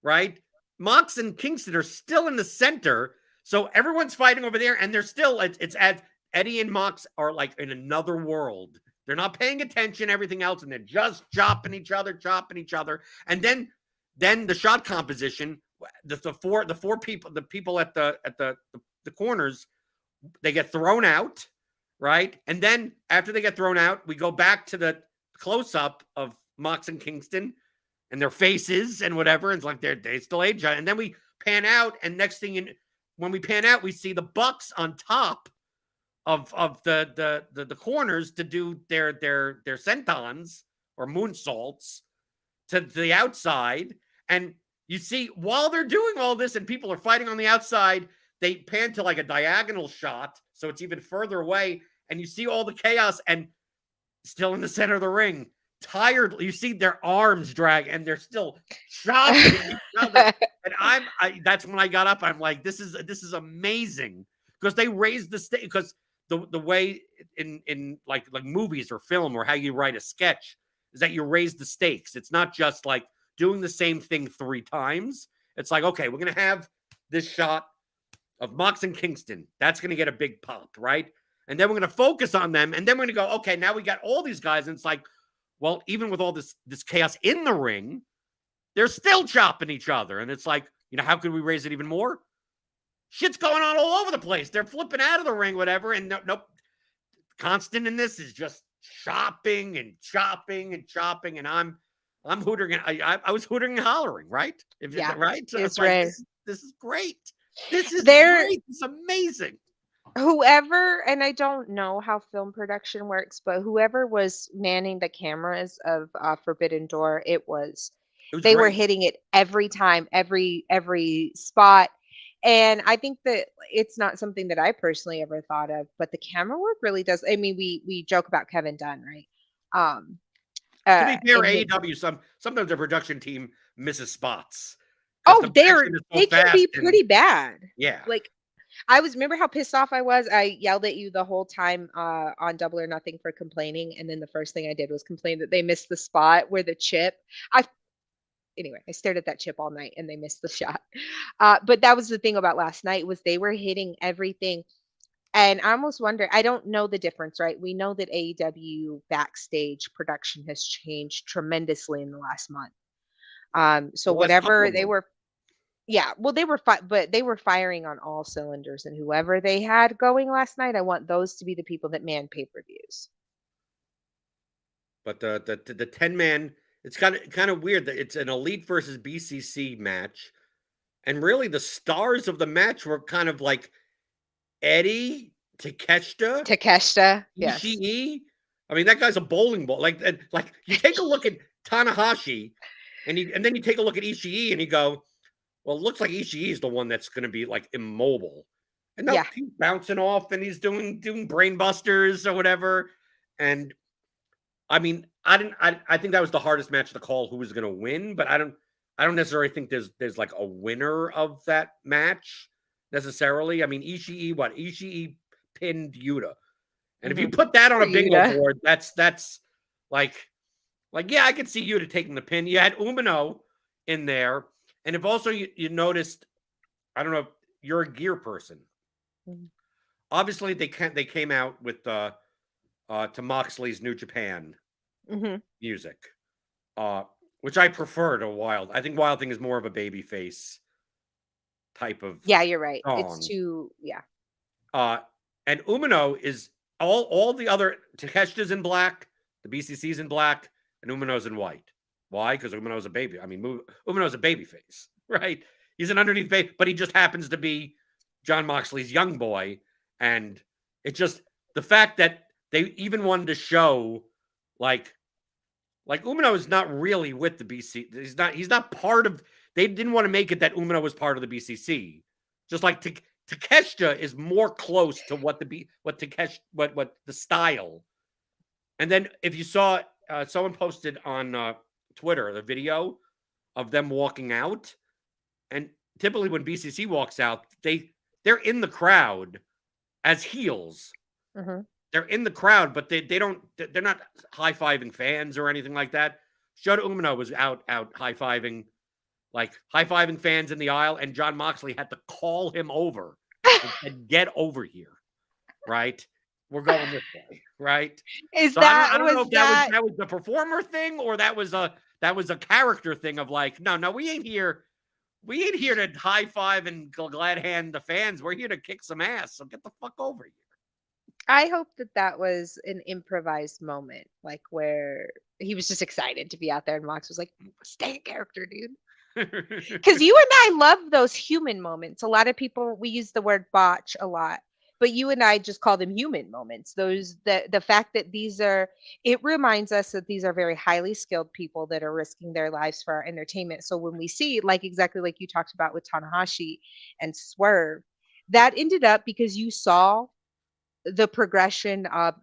right? Mox and Kingston are still in the center, so everyone's fighting over there, and they're still, it's as Eddie and Mox are like in another world. They're not paying attention, everything else, and they're just chopping each other. And then the shot composition, the four people, the people at the corners, they get thrown out, right? And then after they get thrown out, we go back to the close-up of Mox and Kingston, and their faces and whatever. And it's like they still age. And then we pan out, and next thing when we pan out, we see the Bucks on top of the corners to do their sentons or moonsaults to the outside. And you see, while they're doing all this and people are fighting on the outside, they pan to like a diagonal shot, so it's even further away, and you see all the chaos, and still in the center of the ring. Tired, you see their arms drag, and they're still chopping each other. And that's when I got up. I'm like, this is amazing, because they raised the stakes. Because the way in like movies or film or how you write a sketch is that you raise the stakes. It's not just like doing the same thing 3 times. It's like, okay, we're gonna have this shot of Mox and Kingston. That's gonna get a big pop, right? And then we're gonna focus on them, and then we're gonna go, okay, now we got all these guys, and it's like, well, even with all this chaos in the ring, they're still chopping each other. And it's like, how could we raise it even more? shit's going on all over the place. They're flipping out of the ring, whatever, and nope. Constant in this is just chopping and chopping and chopping, and I'm hootering. I was hootering and hollering, right? Right. So it's like right. this is great. This is There, great. It's amazing. whoever, and I don't know how film production works, but whoever was manning the cameras of Forbidden Door, It was they were great. hitting it every time, every spot. And I think that it's not something that I personally ever thought of, but the camera work really does. I mean, we joke about Kevin Dunn, right? To be fair, And AEW sometimes the production team misses spots because oh, the action is so they can fast. be pretty bad. Yeah. Like remember how pissed off I was? I yelled at you the whole time on Double or Nothing for complaining, and then the first thing I did was complain that they missed the spot where the chip. Anyway, I stared at that chip all night and they missed the shot. But that was the thing about last night was they were hitting everything. And I almost wonder, I don't know the difference, right? We know that AEW backstage production has changed tremendously in the last month. So whatever they were, yeah, well, they were, but they were firing on all cylinders, and whoever they had going last night, I want those to be the people that man pay-per-views. But the 10-man, it's kind of weird that it's an Elite versus BCC match, and really the stars of the match were kind of like Eddie, Takeshita, yes. Ishii. I mean, that guy's a bowling ball. Like you take a look at Tanahashi, and then you take a look at Ishii, and you go, well, it looks like Ishii is the one that's going to be like immobile. And no, he's bouncing off, and he's doing brain busters or whatever. And I mean, I think that was the hardest match to call who was going to win, but I don't necessarily think there's like a winner of that match necessarily. I mean, Ishii pinned Yuta. And if you put that on a bingo board, that's like yeah, I could see Yuta taking the pin. You had Umino in there. And if also you noticed, I don't know if you're a gear person. Obviously they came out with to Moxley's New Japan music. Which I prefer to Wild. I think Wild Thing is more of a babyface type of you're right. song. It's too and Umino is all the other Takeshita's in black, the BCC's in black, and Umino's in white. Why? Because Umino's a baby. I mean, Umino's a babyface, right? He's an underneath baby, but he just happens to be Jon Moxley's young boy. And it just the fact that they even wanted to show like Umino is not really with the BC. He's not part of. They didn't want to make it that Umino was part of the BCC. Just like Takeshita is more close to what the style. And then if you saw someone posted on Twitter the video of them walking out, and typically when BCC walks out, they're in the crowd as heels. They're in the crowd, but they're not high-fiving fans or anything like that. Shota Umino was out high-fiving fans in the aisle, and Jon Moxley had to call him over and said, "Get over here." Right? We're going this way, right? I don't know if that was the performer thing or that was a character thing of like, no, we ain't here. We ain't here to high five and glad hand the fans. We're here to kick some ass. So get the fuck over here. I hope that was an improvised moment, like where he was just excited to be out there, and Mox was like, "Stay in character, dude." Because you and I love those human moments. A lot of people, we use the word botch a lot, but you and I just call them human moments. The fact that it reminds us that these are very highly skilled people that are risking their lives for our entertainment. So when we see, exactly like you talked about with Tanahashi and Swerve, that ended up because you saw the progression of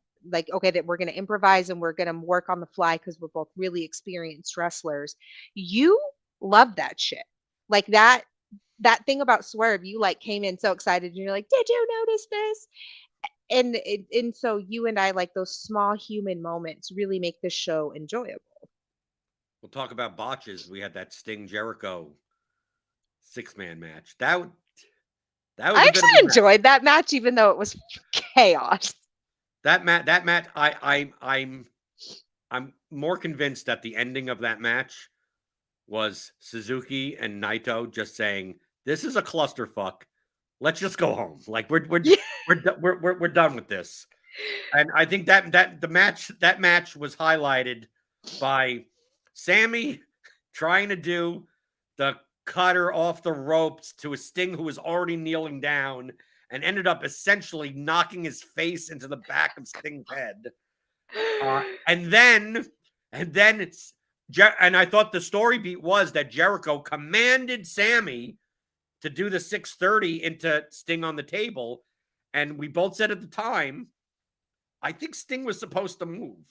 okay, that we're going to improvise and we're going to work on the fly because we're both really experienced wrestlers. You love that shit. Like that thing about Swerve, you came in so excited and you're like, did you notice this? And so you and I, those small human moments really make the show enjoyable. We'll talk about botches. We had that Sting Jericho 6-man match. I actually enjoyed that match, even though it was chaos. That match, I'm more convinced that the ending of that match was Suzuki and Naito just saying, "This is a clusterfuck. let's just go home. Like Yeah. we're done with this. And I think that match was highlighted by Sammy trying to do the cutter off the ropes to a Sting who was already kneeling down and ended up essentially knocking his face into the back of Sting's head. And then I thought the story beat was that Jericho commanded Sammy to do the 630 into Sting on the table. And we both said at the time, I think Sting was supposed to move,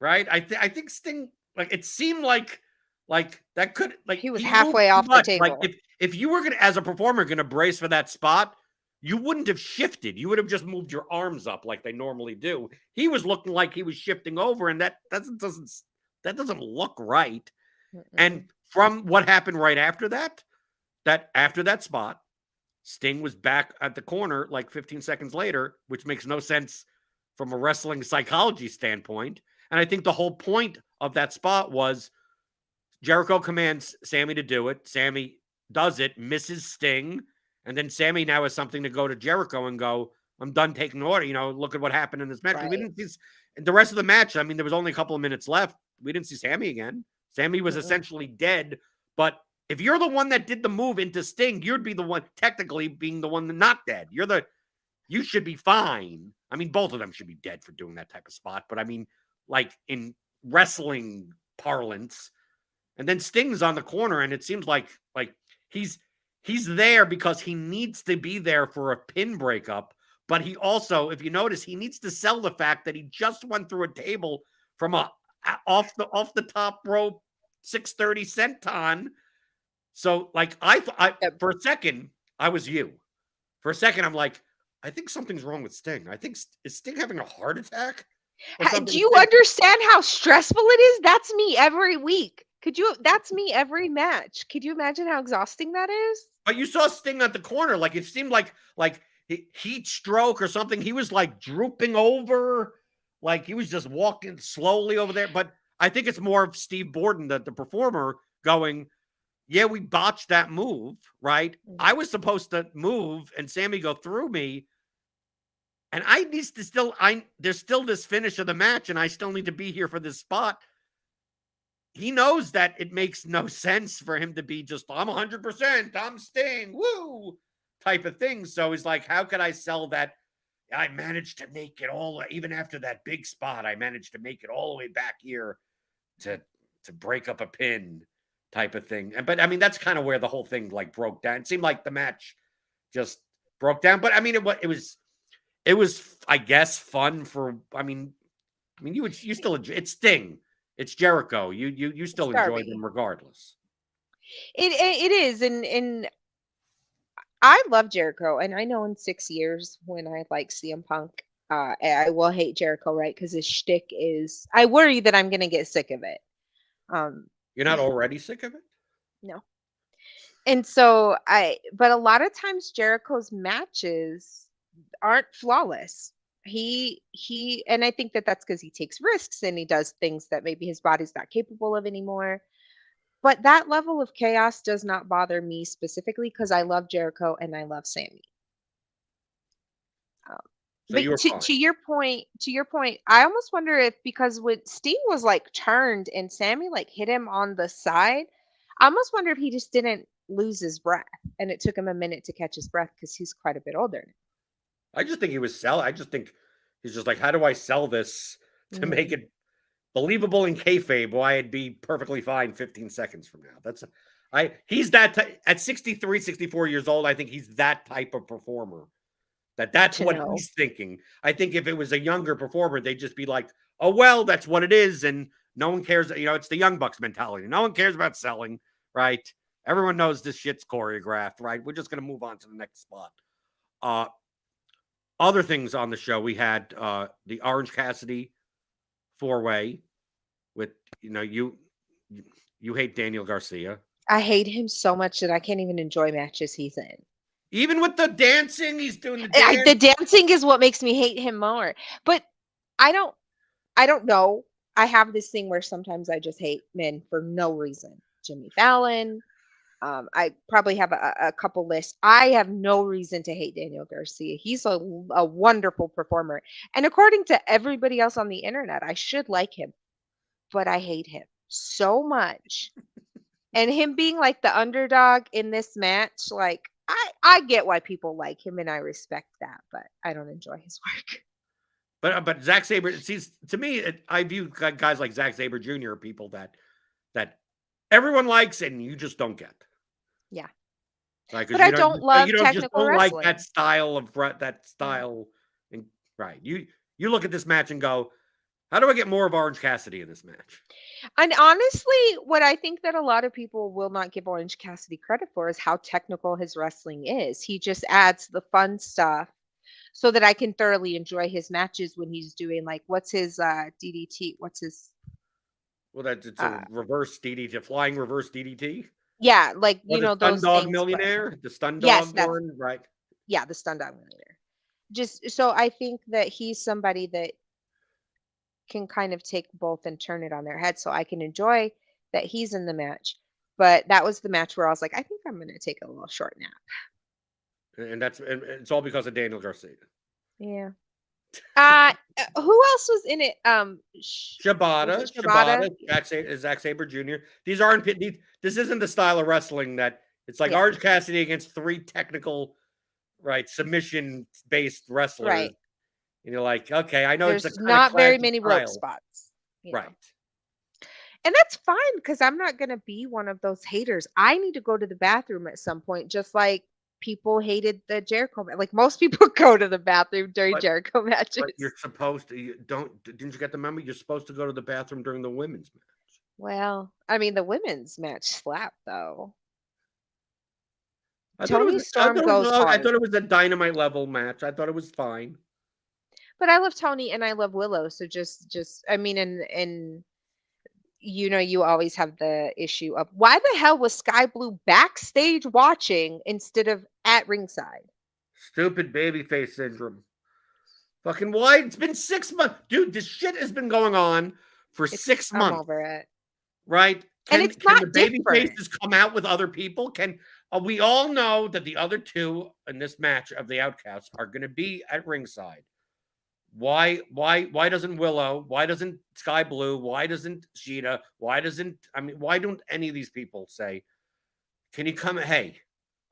right? I think Sting, like, it seemed like that could, like, he was halfway off the table. Like, if you were gonna, as a performer, gonna brace for that spot, you wouldn't have shifted. You would have just moved your arms up like they normally do. He was looking like he was shifting over, and that doesn't look right. And from what happened right after that after that spot, Sting was back at the corner like 15 seconds later, which makes no sense from a wrestling psychology standpoint. And I think the whole point of that spot was Jericho commands Sammy to do it. Sammy does it, misses Sting. And then Sammy now has something to go to Jericho and go, I'm done taking order. You know, look at what happened in this match. Right. We didn't see the rest of the match. I mean, there was only a couple of minutes left. We didn't see Sammy again. Sammy was essentially dead. But if you're the one that did the move into Sting, you'd be the one technically being the one not dead. You should be fine. I mean, both of them should be dead for doing that type of spot. But I mean, like in wrestling parlance, and then Sting's on the corner, and it seems like he's there because he needs to be there for a pin breakup. But he also, if you notice, he needs to sell the fact that he just went through a table from a off the top rope 630 senton. So, like, I for a second, I was you. For a second, I'm like, I think something's wrong with Sting. I think, is Sting having a heart attack? Do you understand how stressful it is? That's me every week. That's me every match. Could you imagine how exhausting that is? But you saw Sting at the corner. Like, it seemed like heat stroke or something. He was like drooping over. Like, he was just walking slowly over there. But I think it's more of Steve Borden, the performer, going, yeah, we botched that move, right? I was supposed to move and Sammy go through me. And there's still this finish of the match, and I still need to be here for this spot. He knows that it makes no sense for him to be just, I'm 100%, I'm Sting, woo, type of thing. So he's like, how could I sell that? I managed to make it all, even after that big spot, I managed to make it all the way back here to break up a pin type of thing. But I mean, that's kind of where the whole thing like broke down. It seemed like the match just broke down. But I mean, it was, I guess, fun for. I mean, you still enjoy. It's Sting, it's Jericho. You still enjoy them regardless. It is, and I love Jericho, and I know in 6 years when I like CM Punk, I will hate Jericho, right? Because his shtick is. I worry that I'm gonna get sick of it. You're not already sick of it? No. And so but a lot of times Jericho's matches aren't flawless. And I think that that's because he takes risks and he does things that maybe his body's not capable of anymore. But that level of chaos does not bother me specifically because I love Jericho and I love Sammy. So but to your point, I almost wonder if, because when Sting was like turned and Sammy like hit him on the side, I almost wonder if he just didn't lose his breath and it took him a minute to catch his breath because he's quite a bit older. I just think he was selling. I just think he's just like, how do I sell this to make it believable in kayfabe? Why I'd be perfectly fine 15 seconds from now. He's that at 63, 64 years old. I think he's that type of performer. That's what he's thinking. I think if it was a younger performer, they'd just be like, oh, well, that's what it is. And no one cares. You know, it's the Young Bucks mentality. No one cares about selling, right? Everyone knows this shit's choreographed, right? We're just going to move on to the next spot. Other things on the show, we had the Orange Cassidy 4-way with, you know, you hate Daniel Garcia. I hate him so much that I can't even enjoy matches he's in. Even with the dancing, he's doing the dance. The dancing is what makes me hate him more. But I don't know. I have this thing where sometimes I just hate men for no reason. Jimmy Fallon, I probably have a couple lists. I have no reason to hate Daniel Garcia. He's a wonderful performer. And according to everybody else on the internet, I should like him, but I hate him so much. And him being like the underdog in this match, like I get why people like him and I respect that, but I don't enjoy his work. But Zack Sabre, sees to me, I view guys like Zack Sabre Jr. are people that everyone likes and you just don't get. Yeah. Like, but I don't love technical wrestling. Like that style of and right. You look at this match and go, how do I get more of Orange Cassidy in this match? And honestly, what I think that a lot of people will not give Orange Cassidy credit for is how technical his wrestling is. He just adds the fun stuff so that I can thoroughly enjoy his matches when he's doing like, what's his DDT? What's his? Well, that's it's a reverse DDT, flying reverse DDT. Yeah, like those Stun Dog things, Millionaire, the Stun Dog one, right? Yeah, the Stun Dog Millionaire. Just so I think that he's somebody that can kind of take both and turn it on their head, so I can enjoy that he's in the match. But that was the match where I was like, I think I'm going to take a little short nap. And it's all because of Daniel Garcia. Yeah. Who else was in it? Shibata, Zack Sabre Jr. These aren't. This isn't the style of wrestling that it's like Orange Cassidy against three technical, right, submission-based wrestlers. Right. And you're like, okay, I know there's it's not very many rope spots. Right. And that's fine because I'm not going to be one of those haters. I need to go to the bathroom at some point, just like people hated the Jericho match. Like most people go to the bathroom during Jericho matches. But you're supposed to. Didn't you get the memo? You're supposed to go to the bathroom during the women's match. Well, I mean, the women's match slapped though. I thought it was a Dynamite level match. I thought it was fine. But I love Tony and I love Willow, so just I mean, and you always have the issue of why the hell was Sky Blue backstage watching instead of at ringside? Stupid babyface syndrome. Fucking why? It's been 6 months, dude. This shit has been going on for 6 months. I'm over it. Right? And it's not the babyfaces come out with other people? We all know that the other two in this match of the Outcasts are going to be at ringside. Why doesn't Willow? Why doesn't Sky Blue? Why doesn't Sheeta? Why don't any of these people say, can you come? Hey,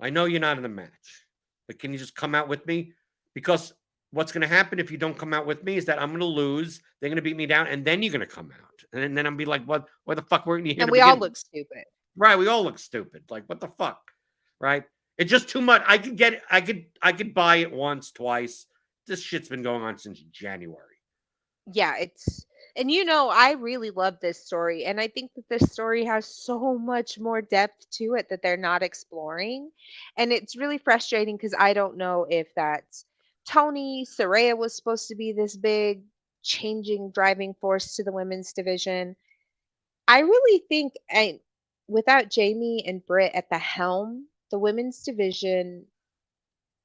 I know you're not in the match, but can you just come out with me? Because what's going to happen if you don't come out with me is that I'm going to lose. They're going to beat me down, and then you're going to come out, and then I'm be like, what? Why the fuck weren't you here? And we all look stupid, right? We all look stupid. Like what the fuck, right? It's just too much. I could buy it once, twice. This shit's been going on since January. Yeah, I really love this story. And I think that this story has so much more depth to it that they're not exploring. And it's really frustrating because I don't know if that's Tony. Saraya was supposed to be this big changing driving force to the women's division. I really think without Jamie and Britt at the helm, the women's division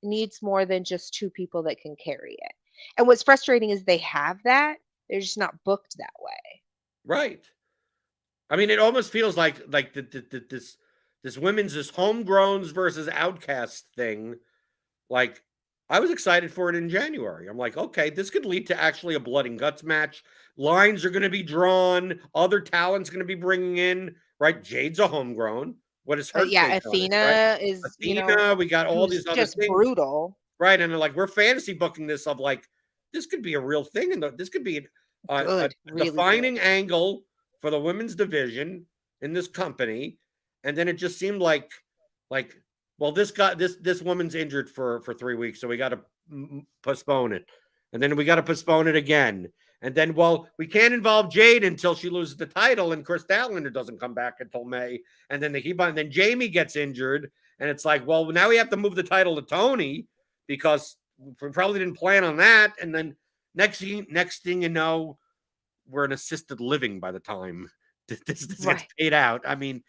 needs more than just two people that can carry it. And what's frustrating is they have that. They're just not booked that way. Right. I mean, it almost feels like this women's homegrowns versus outcasts thing. Like, I was excited for it in January. I'm like, okay, this could lead to actually a blood and guts match. Lines are going to be drawn. Other talent's going to be bringing in. Right. Jade's a homegrown. What is her? Athena is. Athena. We got all these other just things. Brutal. Right. And we're fantasy booking this of like, this could be a real thing. And this could be a defining angle for the women's division in this company. And then it just seemed like, well, this woman's injured for 3 weeks. So we got to postpone it. And then we got to postpone it again. And then, well, we can't involve Jade until she loses the title, and Chris Statlander doesn't come back until May. And then then Jamie gets injured, and it's like, well, now we have to move the title to Tony because we probably didn't plan on that. And then next thing you know, we're in assisted living by the time this gets paid out. I mean,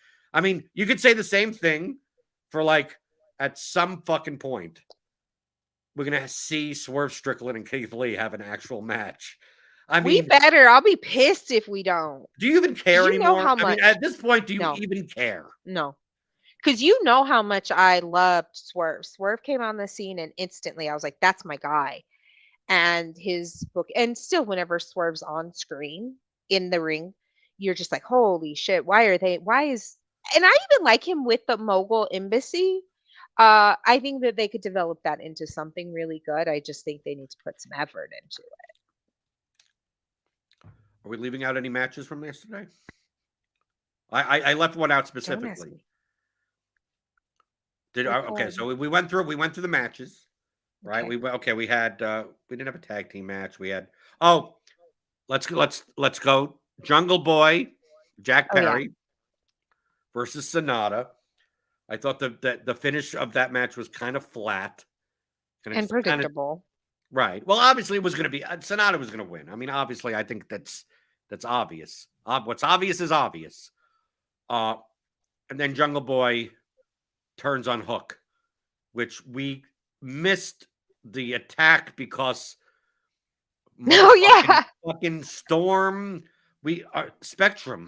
you could say the same thing for at some fucking point, we're gonna see Swerve Strickland and Keith Lee have an actual match. I mean, we better. I'll be pissed if we don't. Do you even care anymore? How much? I mean, at this point, do you even care? No. Because you know how much I loved Swerve. Swerve came on the scene and instantly I was like, that's my guy. And his book, and still whenever Swerve's on screen in the ring, you're just like, holy shit, and I even like him with the Mogul Embassy. I think that they could develop that into something really good. I just think they need to put some effort into it. Are we leaving out any matches from yesterday? I left one out Don't ask specifically. me. Okay, so we went through the matches, right? Okay. We had we didn't have a tag team match. We had let's go Jungle Boy, Jack Oh yeah, Perry versus Sonata. I thought the finish of that match was kind of flat. and predictable. Right. Well, obviously it was going to be Sonata was going to win. I mean, obviously, I think that's obvious. What's obvious is obvious. And then Jungle Boy turns on Hook, which we missed the attack because Oh yeah. fucking Storm. We are Spectrum.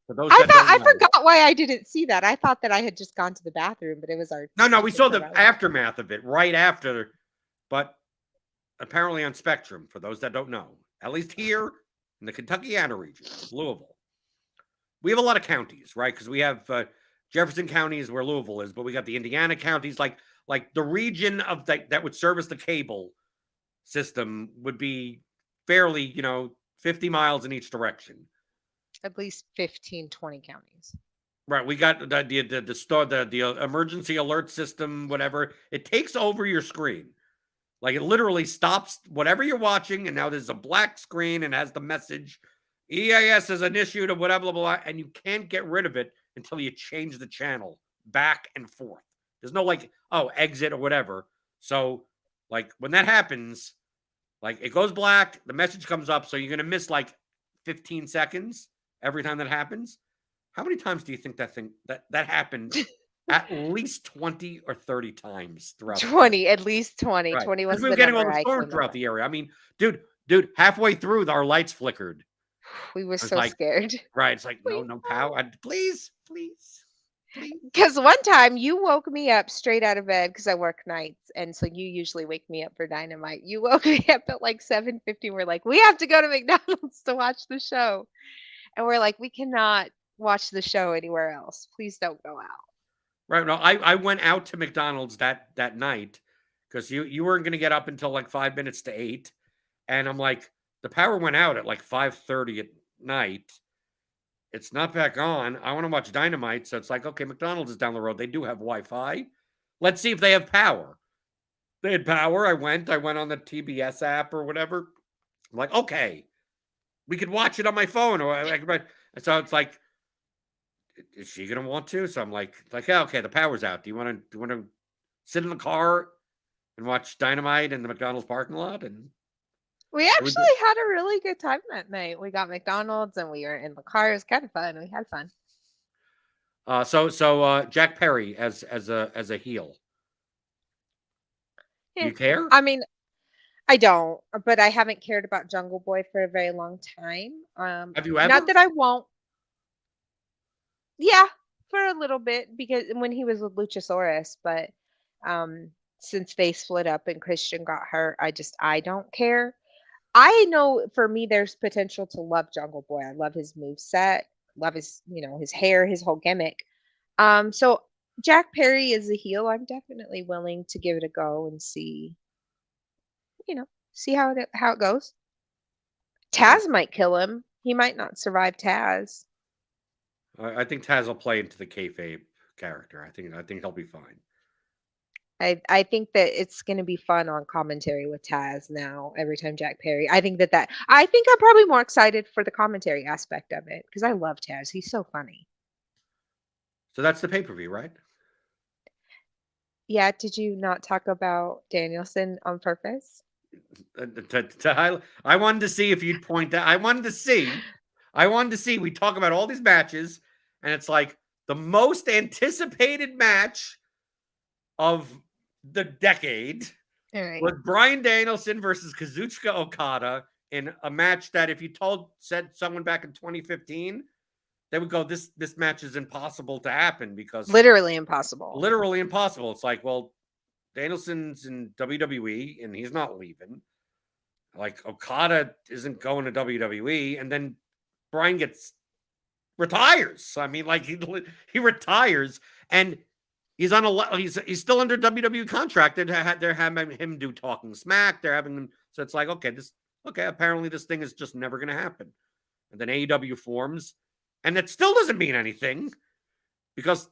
For those I forgot why I didn't see that. I thought that I had just gone to the bathroom, but it was our No, we saw the aftermath of it right after, but apparently on Spectrum, for those that don't know, at least here in the Kentuckiana region, Louisville, we have a lot of counties, right? Because we have Jefferson County is where Louisville is, but we got the Indiana counties, like the region of that would service the cable system would be fairly, 50 miles in each direction. At least 15, 20 counties. Right. We got the emergency alert system, whatever. It takes over your screen. Like it literally stops whatever you're watching, and now there's a black screen and has the message EAS is an issue to blah, blah, blah, and you can't get rid of it until you change the channel back and forth. There's no exit or whatever. So like when that happens, like it goes black, the message comes up, so you're going to miss like 15 seconds every time that happens. How many times do you think that happened? At least 20 or 30 times throughout 20, at least 20. Right. 20 was we were the getting all number the I storm came throughout up the area. I mean, dude, halfway through, our lights flickered. with. We were so like, scared. Right. It's like, no power. Please. Because one time you woke me up straight out of bed because I work nights, and so you usually wake me up for Dynamite. You woke me up at like 7:50. We're like, we have to go to McDonald's to watch the show, and we're like, we cannot watch the show anywhere else. Please don't go out. Right. No, I went out to McDonald's that night because you weren't going to get up until like 5 minutes to 8, and I'm like, the power went out at like 5:30 at night. It's not back on. I want to watch Dynamite. So it's like, okay, McDonald's is down the road. They do have Wi-Fi. Let's see if they have power. They had power. I went on the TBS app or whatever. I'm like, okay, we could watch it on my phone. So it's like, is she going to want to? So I'm like, yeah, okay, the power's out. Do you want to sit in the car and watch Dynamite in the McDonald's parking lot? And we actually had a really good time that night. We got McDonald's and we were in the car. It was kind of fun. We had fun. So Jack Perry as a heel. Do you care? I mean, I don't, but I haven't cared about Jungle Boy for a very long time. Have you ever? Not that I won't. Yeah, for a little bit because when he was with Luchasaurus, but since they split up and Christian got hurt, I don't care. I know for me, there's potential to love Jungle Boy. I love his moveset, love his, his hair, his whole gimmick. So Jack Perry is a heel. I'm definitely willing to give it a go and see, see how it goes. Taz might kill him. He might not survive Taz. I think Taz will play into the kayfabe character. I think he'll be fine. I think that it's going to be fun on commentary with Taz now every time Jack Perry. I think I think I'm probably more excited for the commentary aspect of it because I love Taz. He's so funny. So that's the pay-per-view, right? Yeah. Did you not talk about Danielson on purpose? I wanted to see if you'd point out. I wanted to see. We talk about all these matches, and it's like the most anticipated match of the decade was Bryan Danielson versus Kazuchika Okada in a match that if you said someone back in 2015, they would go, this match is impossible to happen because literally impossible. literally impossible. It's like, well, Danielson's in WWE and he's not leaving. Like Okada isn't going to WWE, and then Bryan retires. I mean, like he retires, and he's on he's still under WWE contract. They're having him do Talking Smack. They're having him, so it's like, okay, apparently this thing is just never going to happen. And then AEW forms, and it still doesn't mean anything because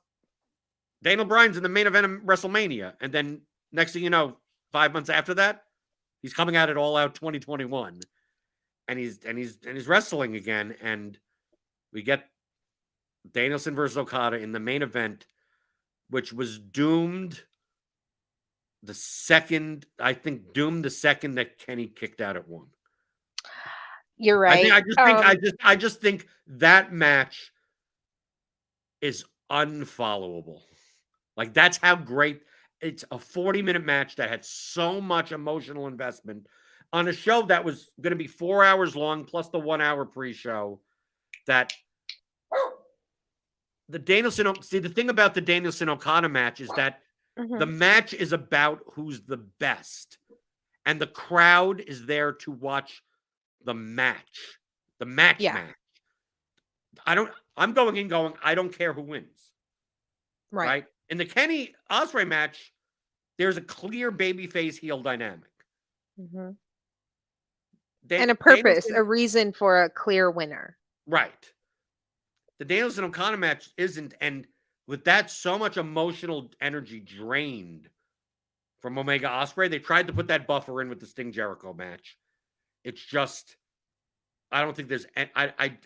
Daniel Bryan's in the main event of WrestleMania, and then next thing you know, 5 months after that, he's coming at it All Out 2021, and he's wrestling again, and we get Danielson versus Okada in the main event, which was doomed the second that Kenny kicked out at 1. You're right. I just think that match is unfollowable. Like, that's how great. It's a 40-minute match that had so much emotional investment on a show that was going to be 4 hours long plus the 1 hour pre-show. That the thing about the Danielson Okada match is that the match is about who's the best, and the crowd is there to watch the match. Match. I'm going in going, I don't care who wins. Right? In the Kenny Ospreay match, there's a clear babyface heel dynamic. And a purpose, a reason for a clear winner. Right. The Danielson Okada match isn't, and with that, so much emotional energy drained from Omega Ospreay, they tried to put that buffer in with the Sting Jericho match. It's just, I don't think there's, I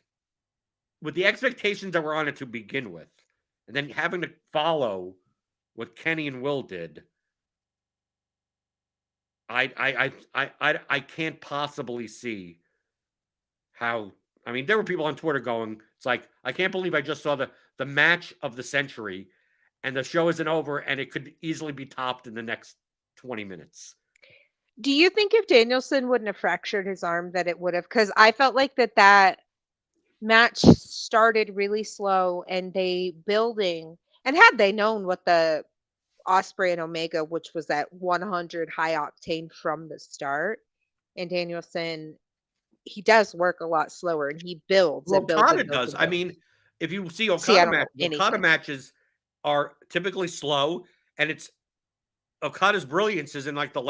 with the expectations that were on it to begin with, and then having to follow what Kenny and Will did, I can't possibly see how. I mean, there were people on Twitter going, it's like, I can't believe I just saw the match of the century and the show isn't over and it could easily be topped in the next 20 minutes. Do you think if Danielson wouldn't have fractured his arm that it would have? Because I felt like that match started really slow and they building. And had they known what the Ospreay and Omega, which was at 100 high octane from the start, and Danielson, he does work a lot slower and he builds. Well, and builds Okada and builds does. and builds. I mean, if you see Okada matches are typically slow, and it's Okada's brilliance is in like the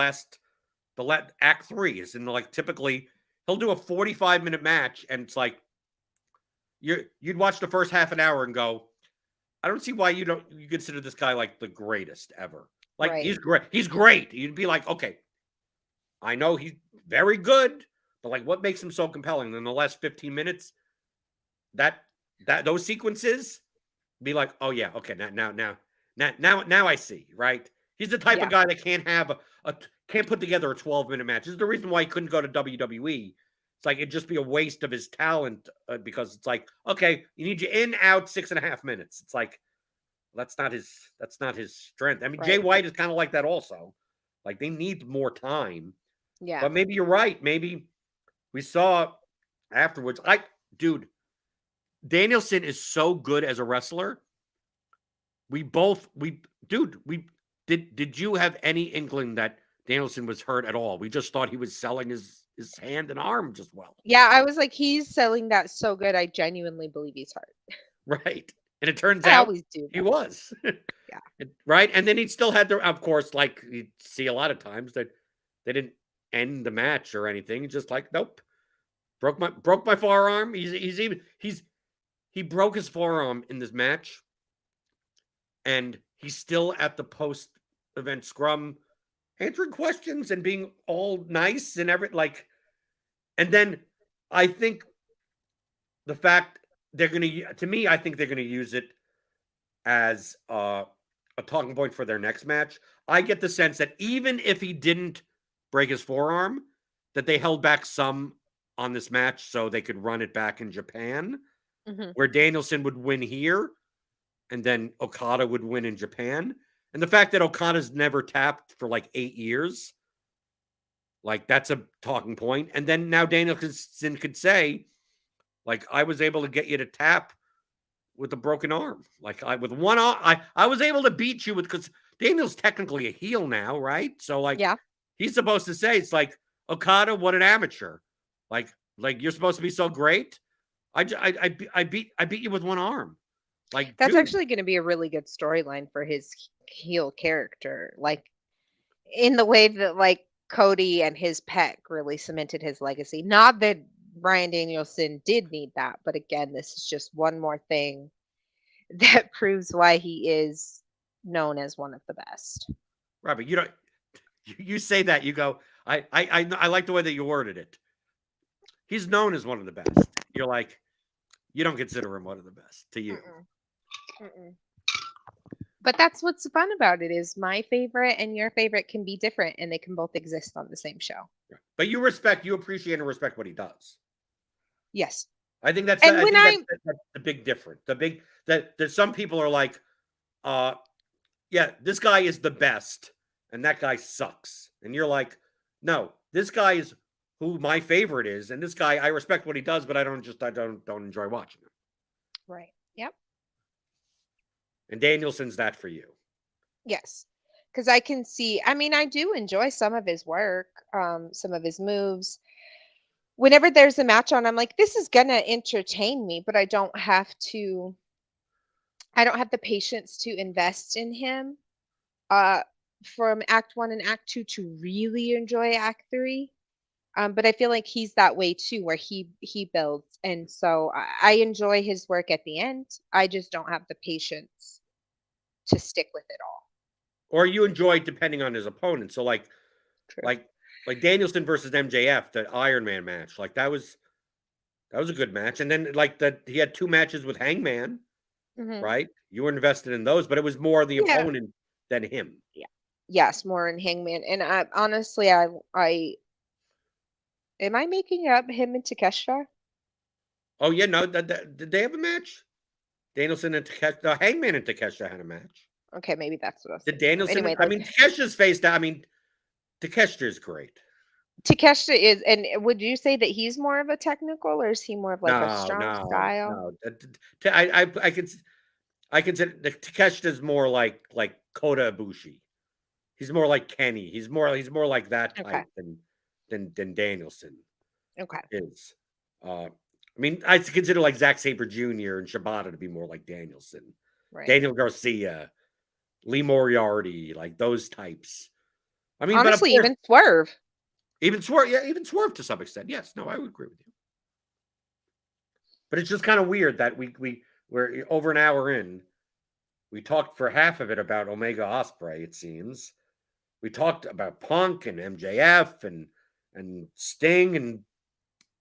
act 3 is in like typically he'll do a 45-minute match, and it's like you'd watch the first half an hour and go, I don't see why you consider this guy like the greatest ever. Like he's great. He's great. You'd be like, okay, I know he's very good, but like, what makes him so compelling? In the last 15 minutes, those sequences, be like, oh yeah, okay, now I see, right? He's the type of guy that can't put together a 12-minute match. This is the reason why he couldn't go to WWE. It's like it'd just be a waste of his talent because it's like, okay, you need you in, out 6.5 minutes. It's like that's not his strength. I mean, Jay White is kind of like that also. Like they need more time. Yeah. But maybe you're right. Maybe we saw afterwards. Danielson is so good as a wrestler. Did you have any inkling that Danielson was hurt at all? We just thought he was selling his hand and arm just well. Yeah, I was like, he's selling that so good. I genuinely believe he's hurt. Right. And it turns out he was. Yeah. Right. And then he still had of course, like you see a lot of times that they didn't end the match or anything. It's just like, nope. Broke my forearm. He broke his forearm in this match. And he's still at the post-event scrum answering questions and being all nice and and then I think the fact I think they're going to use it as a talking point for their next match. I get the sense that even if he didn't break his forearm, that they held back some on this match so they could run it back in Japan, where Danielson would win here and then Okada would win in Japan. And the fact that Okada's never tapped for like 8 years, like that's a talking point. And then now Danielson could say, like, I was able to get you to tap with a broken arm. Like with one arm, I was able to beat you with because Daniel's technically a heel now, right? So like Yeah. he's supposed to say it's like Okada, what an amateur. Like you're supposed to be so great. I beat you with one arm. Like, That's dude, actually going to be a really good storyline for his heel character. Like in the way that like Cody and his pet really cemented his legacy. Not that Bryan Danielson did need that, but again, this is just one more thing that proves why he is known as one of the best. Robert, you don't. You say that you go. I like the way that you worded it. He's known as one of the best. You're like, you don't consider him one of the best to you. Mm-mm. But that's what's fun about it is my favorite and your favorite can be different and they can both exist on the same show. But you appreciate and respect what he does. Yes. I think that's And that's the big difference. The big that some people are like, yeah, this guy is the best and that guy sucks. And you're like, no, this guy is who my favorite is, and this guy I respect what he does, but I don't enjoy watching him. Right. Yep. And Danielson's that for you. Yes. Because I can see, I mean, I do enjoy some of his work, some of his moves. Whenever there's a match on, I'm like, this is gonna entertain me, but I don't have the patience to invest in him from Act 1 and Act 2 to really enjoy Act 3. But I feel like he's that way too, where he builds, and so I enjoy his work at the end. I just don't have the patience to stick with it all. Or you enjoy depending on his opponent. So like Danielson versus MJF, that Iron Man match, like that was a good match. And then like that he had 2 matches with Hangman, right? You were invested in those, but it was more the opponent than him. Yeah. Yes, more in Hangman. And I honestly, I am I making up him and Takeshita? Oh yeah, no, did they have a match? Danielson and Takeshita, Hangman and Takeshita had a match. Okay, maybe that's what I was Did thinking of. Danielson? Anyway, I mean, Takeshita's face down. I mean, Takeshita is great. Takeshita is, and would you say that he's more of a technical, or is he more of like a strong style? No. I consider Takeshita is more like Kota Ibushi. He's more like Kenny. He's more like that type than Danielson. Okay. Is. I mean, I consider like Zack Sabre Jr. and Shibata to be more like Danielson. Right. Daniel Garcia, Lee Moriarty, like those types. I mean, honestly, but even Swerve. Even Swerve to some extent. Yes, no, I would agree with you. But it's just kind of weird that we're over an hour in. We talked for half of it about Omega Ospreay, it seems. We talked about Punk and MJF and Sting and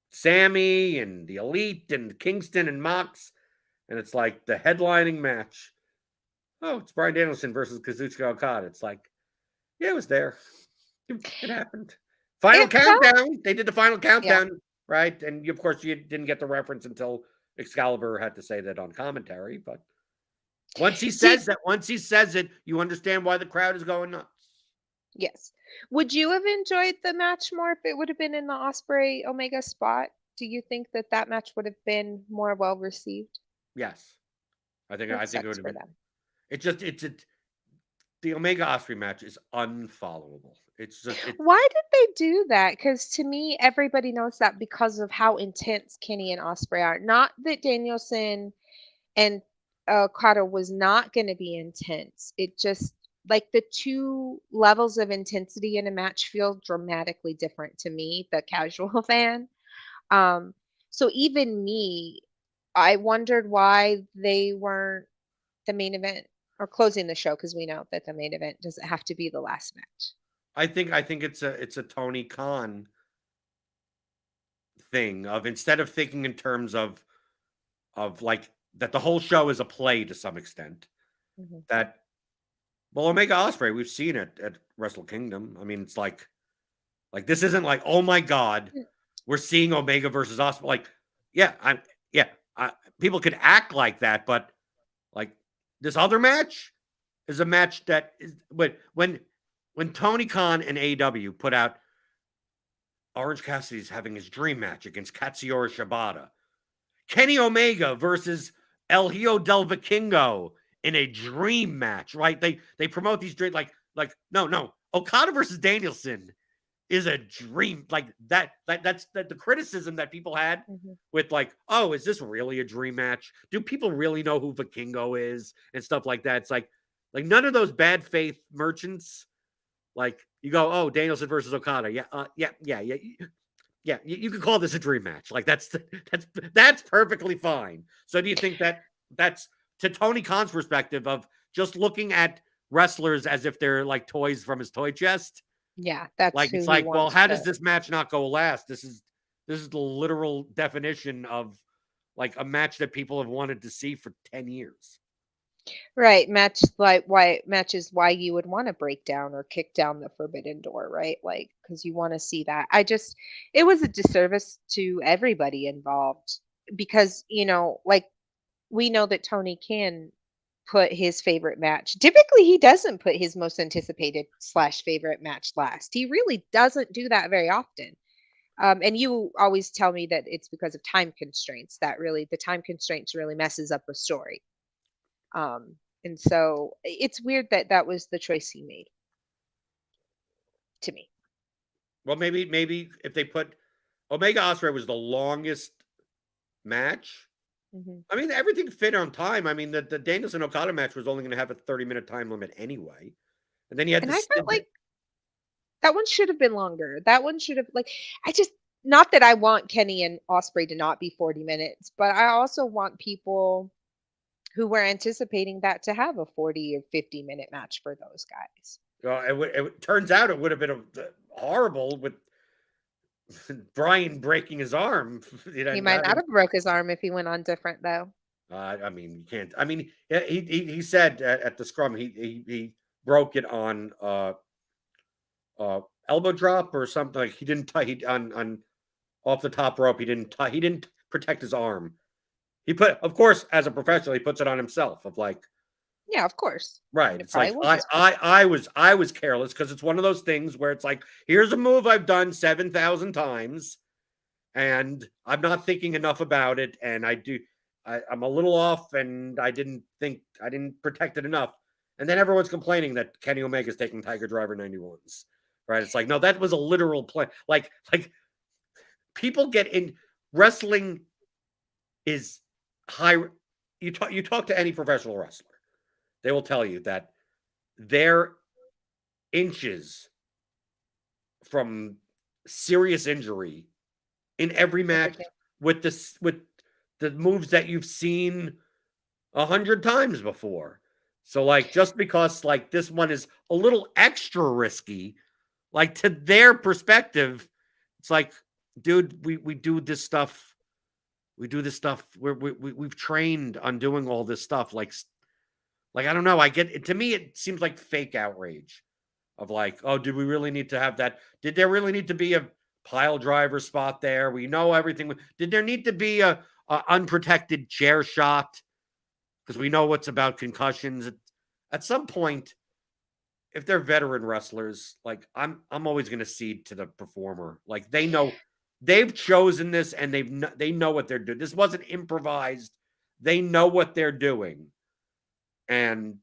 Sammy and the Elite and Kingston and Mox. And it's like the headlining match. Oh, it's Bryan Danielson versus Kazuchika Okada. It's like, yeah, it was there. It happened. Final countdown. They did the final countdown, right? And of course, you didn't get the reference until Excalibur had to say that on commentary. But once he says it, you understand why the crowd is going nuts. Yes. Would you have enjoyed the match more if it would have been in the Ospreay Omega spot? Do you think that match would have been more well received? Yes, I think it would have been. Them. The Omega Ospreay match is unfollowable. Why did they do that? Because to me, everybody knows that because of how intense Kenny and Ospreay are. Not that Danielson and Okada was not going to be intense. It just like the 2 levels of intensity in a match feel dramatically different to me, the casual fan. So even me, I wondered why they weren't the main event or closing the show, because we know that the main event doesn't have to be the last match. I think it's a Tony Khan thing of, instead of thinking in terms of like that the whole show is a play to some extent, that Omega Ospreay, we've seen it at Wrestle Kingdom. I mean, it's like this isn't like, oh my God, we're seeing Omega versus Ospreay. Like, people could act like that, but like this other match is a match that is when Tony Khan and AEW put out Orange Cassidy's having his dream match against Katsuyori Shibata, Kenny Omega versus El Hijo del Vikingo in a dream match, right? They promote these dream like no. Okada versus Danielson is a dream. Like that's the criticism that people had with like, oh, is this really a dream match? Do people really know who Vikingo is and stuff like that? It's like none of those bad faith merchants. Like you go, oh, Danielson versus Okada, yeah. You can call this a dream match. Like that's perfectly fine. So do you think that that's to Tony Khan's perspective of just looking at wrestlers as if they're like toys from his toy chest? Yeah, that's Like who it's he like, well, wants how to. does this match not go last? This is the literal definition of like a match that people have wanted to see for 10 years. Right, matches why you would want to break down or kick down the Forbidden Door, right? Like, because you want to see that. It was a disservice to everybody involved because, like, we know that Tony can put his favorite match. Typically, he doesn't put his most anticipated / favorite match last. He really doesn't do that very often. And you always tell me that it's because of time constraints, that really the time constraints really messes up a story. And so it's weird that that was the choice he made to me. Well, maybe if they put Omega Ospreay was the longest match. I mean, everything fit on time. I mean, the Danielson Okada match was only going to have a 30-minute time limit anyway. And then you had And to I felt like that one should have been longer. That one should have not that I want Kenny and Ospreay to not be 40 minutes, but I also want people who were anticipating that to have a 40 or 50-minute match for those guys. It turns out it would have been horrible with Brian breaking his arm. He might not have broke his arm if he went on different, though. I mean, you can't. I mean, he said at the scrum he broke it on elbow drop or something. Like he didn't on off the top rope. He didn't protect his arm. Of course, as a professional, he puts it on himself. Of like, yeah, of course, right? It's like I was careless because it's one of those things where it's like, here's a move I've done 7,000 times, and I'm not thinking enough about it, and I'm a little off, and I didn't protect it enough, and then everyone's complaining that Kenny Omega's taking Tiger Driver 91s, right? It's like, no, that was a literal play. Like people get in wrestling is high. You talk to any professional wrestler, they will tell you that they're inches from serious injury in every match with the moves that you've seen 100 times before. So like, just because like this one is a little extra risky, like to their perspective, it's like, dude, we do this stuff. We do this stuff where we've trained on doing all this stuff. Like I don't know. I get it. To me, it seems like fake outrage of like, oh, did we really need to have that? Did there really need to be a pile driver spot there? We know everything. Did there need to be a unprotected chair shot? Because we know what's about concussions. At some point, if they're veteran wrestlers, like I'm always going to cede to the performer. Like they know they've chosen this and they know what they're doing. This wasn't improvised. They know what they're doing. And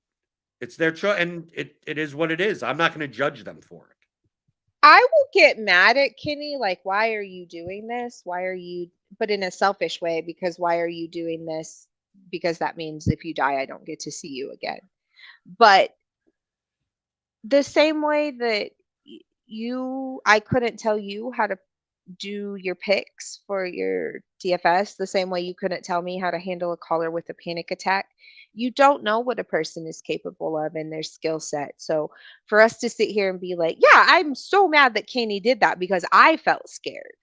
it's their choice, and it is what it is. I'm not going to judge them for it. I will get mad at Kenny, like, why are you doing this? But in a selfish way, because why are you doing this? Because that means if you die, I don't get to see you again. But the same way that I couldn't tell you how to do your picks for your DFS, the same way you couldn't tell me how to handle a caller with a panic attack. You don't know what a person is capable of in their skill set. So for us to sit here and be like, yeah, I'm so mad that Kenny did that because I felt scared.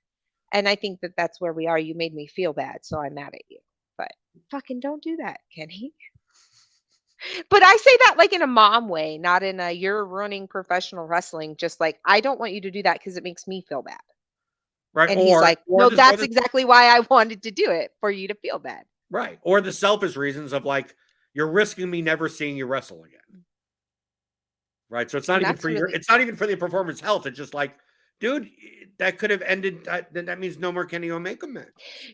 And I think that that's where we are. You made me feel bad, so I'm mad at you. But fucking don't do that, Kenny. But I say that like in a mom way, not in a you're running professional wrestling. Just like, I don't want you to do that because it makes me feel bad. Right. And he's like, no, that's exactly why I wanted to do it, for you to feel bad. Right. Or the selfish reasons of like, you're risking me never seeing you wrestle again. Right. So it's not even for it's not even for the performer's health. It's just like, dude, that could have ended. That means no more Kenny Omega match.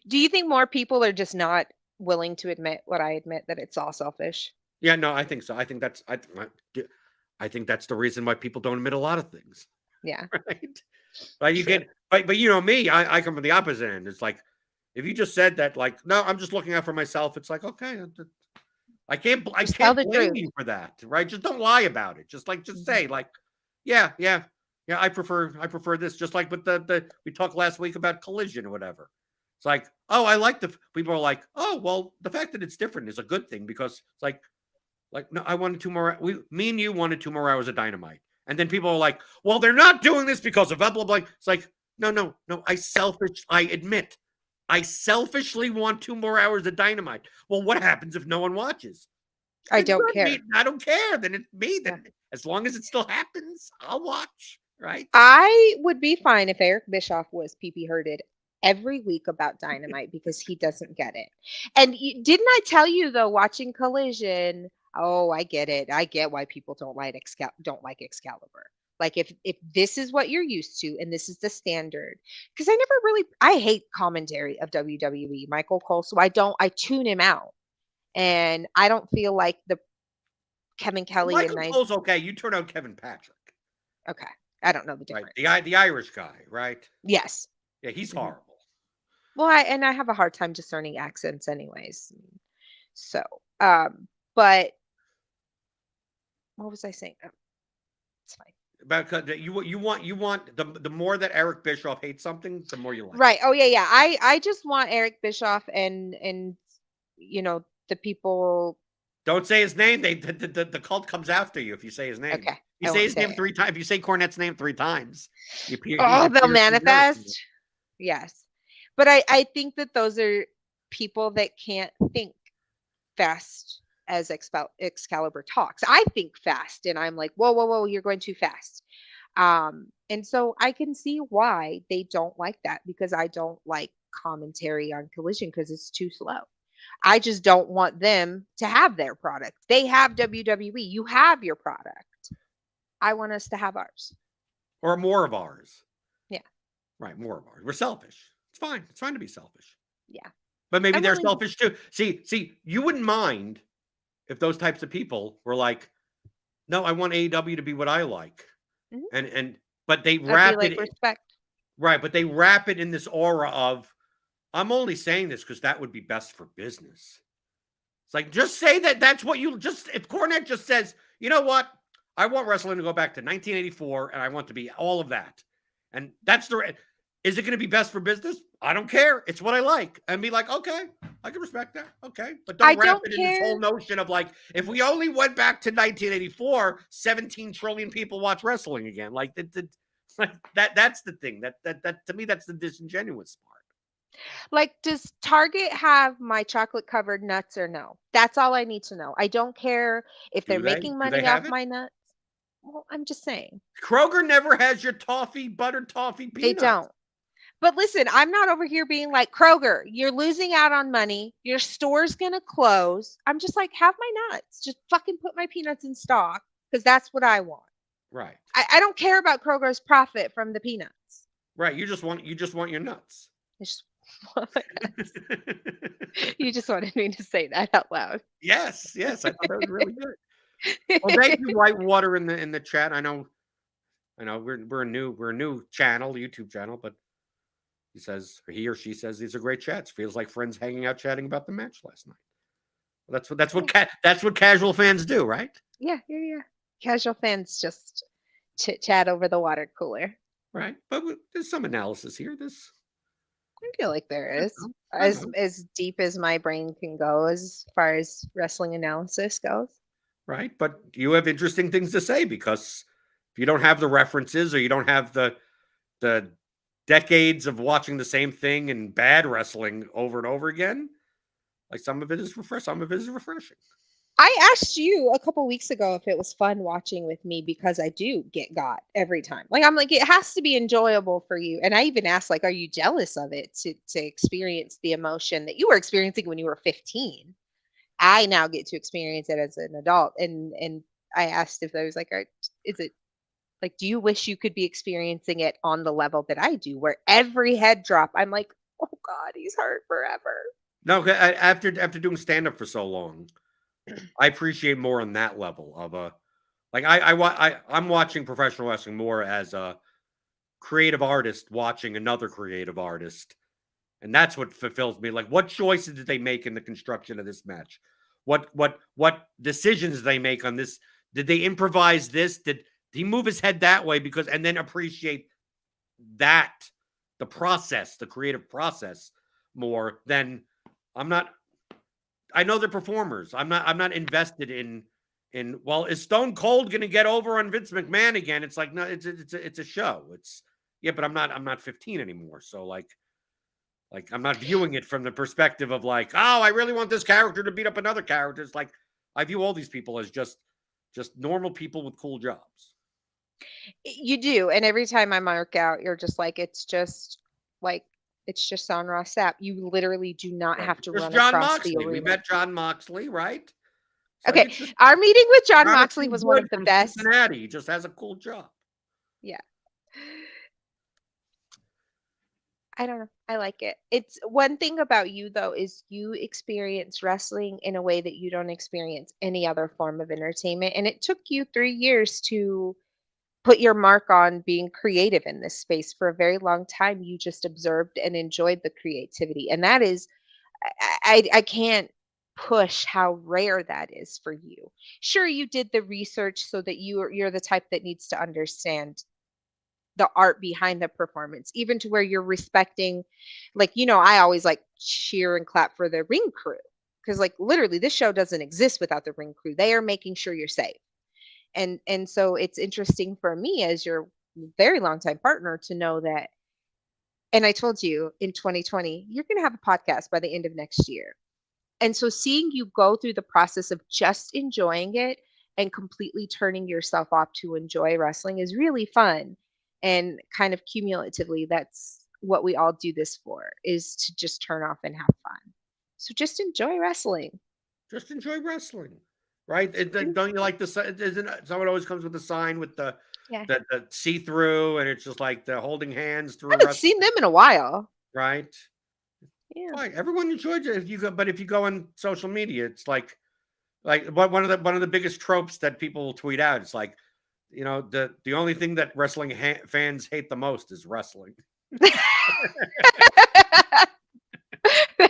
Do you think more people are just not willing to admit what I admit, that it's all selfish. Yeah, no, I think so. I think I think that's the reason why people don't admit a lot of things, Yeah, right? Like you true. get, but you know me, I come from the opposite end. It's like if you just said that, like, no, I'm just looking out for myself. It's like, okay, I Just tell can't the blame truth. you for that, right? Just don't lie about it. Just Mhm. say like, yeah, yeah, yeah. I prefer this. Just like with the we talked last week about Collision or whatever. It's like, oh, I like the people are like, oh, well, the fact that it's different is a good thing because it's like no, I wanted 2 more. Me and you wanted 2 more hours of Dynamite, and then people are like, well, they're not doing this because of blah blah blah. It's like, no, no, no. I admit, I selfishly want 2 more hours of Dynamite. Well, what happens if no one watches? I Then don't good. Me, care. I don't care. Then it's me. Yeah. Then as long as it still happens, I'll watch. Right? I would be fine if Eric Bischoff was PP herded every week about Dynamite because he doesn't get it. And didn't I tell you though, watching Collision? Oh, I get it. I get why people don't like Excalibur. Like if this is what you're used to and this is the standard, because I hate commentary of WWE, Michael Cole, so I tune him out, and I don't feel like the Kevin Well, Kelly and Michael I. Cole's okay. You turn on Kevin Patrick, Okay, I don't know the right? difference. The Irish guy, right? Yes. Yeah, he's Mhm. horrible. Well, I have a hard time discerning accents anyways. So, um, but what was I saying? Oh, it's fine. Because you want the more that Eric Bischoff hates something, the more you like it. Right. Oh yeah, yeah. I just want Eric Bischoff and the people. Don't say his name. The cult comes after you if you say his name. Okay, You I say won't his say name it. 3 times. If you say Cornette's name 3 times, he Oh, they'll appears to be Eric. manifest. Yes, but I think that those are people that can't think fast as Excalibur talks. I think fast, and I'm like, whoa, whoa, whoa, you're going too fast. And so I can see why they don't like that, because I don't like commentary on Collision because it's too slow. I just don't want them to have their product. They have WWE. You have your product. I want us to have ours. Or more of ours. Yeah. Right, more of ours. We're selfish. It's fine. It's fine to be selfish. Yeah. But maybe I'm they're willing. selfish too. See, you wouldn't mind if those types of people were like, no, I want AEW to be what I like. Mhm. And but they That'd be wrap like it respect. right, but they wrap it in this aura of I'm only saying this because that would be best for business. It's like just say that that's what you just if Cornette just says, you know what? I want wrestling to go back to 1984 and I want to be all of that. And that's the is it going to be best for business? I don't care. It's what I like. And be like, okay, I can respect that. Okay. But I don't wrap don't it in this care. whole notion of like, if we only went back to 1984, 17 trillion people watch wrestling again. Like that's the thing. That to me, that's the disingenuous part. Like, does Target have my chocolate covered nuts or no? That's all I need to know. I don't care if they're Do they? making Do they money off have it? my nuts. Well, I'm just saying. Kroger never has your toffee, buttered toffee They peanuts. don't. But listen, I'm not over here being like, Kroger, you're losing out on money. Your store's going to close. I'm just like, have my nuts. Just fucking put my peanuts in stock because that's what I want. Right. I don't care about Kroger's profit from the peanuts. Right. You just want your nuts. I just want my nuts. You just wanted me to say that out loud. Yes, yes. I thought that was really good. Well, thank you, Whitewater in the chat. I know we're a new channel, YouTube channel, but he says or he or she says these are great chats. Feels like friends hanging out chatting about the match last night. Well, that's what casual fans do, right? Yeah, yeah, yeah. Casual fans just chit chat over the water cooler. Right. But there's some analysis here. I feel like there I is. know, I As know. deep as my brain can go as far as wrestling analysis goes. Right. But you have interesting things to say because if you don't have the references or you don't have the decades of watching the same thing and bad wrestling over and over again, like some of it is refreshing. I asked you a couple weeks ago if it was fun watching with me because I do get got every time. Like I'm like, it has to be enjoyable for you. And I even asked, like, are you jealous of it to experience the emotion that you were experiencing when you were 15? I now get to experience it as an adult. And I asked if there was like, is it like, do you wish you could be experiencing it on the level that I do, where every head drop, I'm like, oh God, he's hurt forever. No, after doing stand up for so long, I appreciate more on that level of like I'm watching professional wrestling more as a creative artist watching another creative artist, and that's what fulfills me. Like, what choices did they make in the construction of this match? What decisions they make on this? Did they improvise this? Did he move his head that way? Because and then appreciate that the process, the creative process more than I'm not. I know they're performers. I'm not invested in well, is Stone Cold going to get over on Vince McMahon again? It's like no, it's a show. It's yeah, but I'm not 15 anymore. So like I'm not viewing it from the perspective of like, oh, I really want this character to beat up another character. It's like I view all these people as just normal people with cool jobs. You do, and every time I mark out, you're just like it's just on Ross Sapp. You literally do not Right. have to Just run John across the Moxley. We arena. met John Moxley, right? It's like Okay, it's just our meeting with John Moxley Jonathan was one Wood of the from best. Cincinnati. He just has a cool job. Yeah. I don't know. I like it. It's one thing about you though is you experience wrestling in a way that you don't experience any other form of entertainment. And it took you 3 years to put your mark on being creative in this space. For a very long time, you just observed and enjoyed the creativity. And that is, I can't push how rare that is for you. Sure, you did the research so that you're the type that needs to understand the art behind the performance, even to where you're respecting, like, I always like cheer and clap for the ring crew. Because like literally this show doesn't exist without the ring crew. They are making sure you're safe. And so it's interesting for me as your very long time partner to know that. And I told you in 2020, you're going to have a podcast by the end of next year. And so seeing you go through the process of just enjoying it and completely turning yourself off to enjoy wrestling is really fun. And kind of cumulatively, that's what we all do this for, is to just turn off and have fun. So just enjoy wrestling. Just enjoy wrestling, right? Don't you like the? Isn't someone always comes with a sign with Yeah. the see through, and it's just like the holding hands I through haven't wrestling, seen them in a while. right? Yeah. Fine, everyone enjoys it if you go, but if you go on social media, it's like one of the biggest tropes that people will tweet out. It's like the only thing that wrestling fans hate the most is wrestling.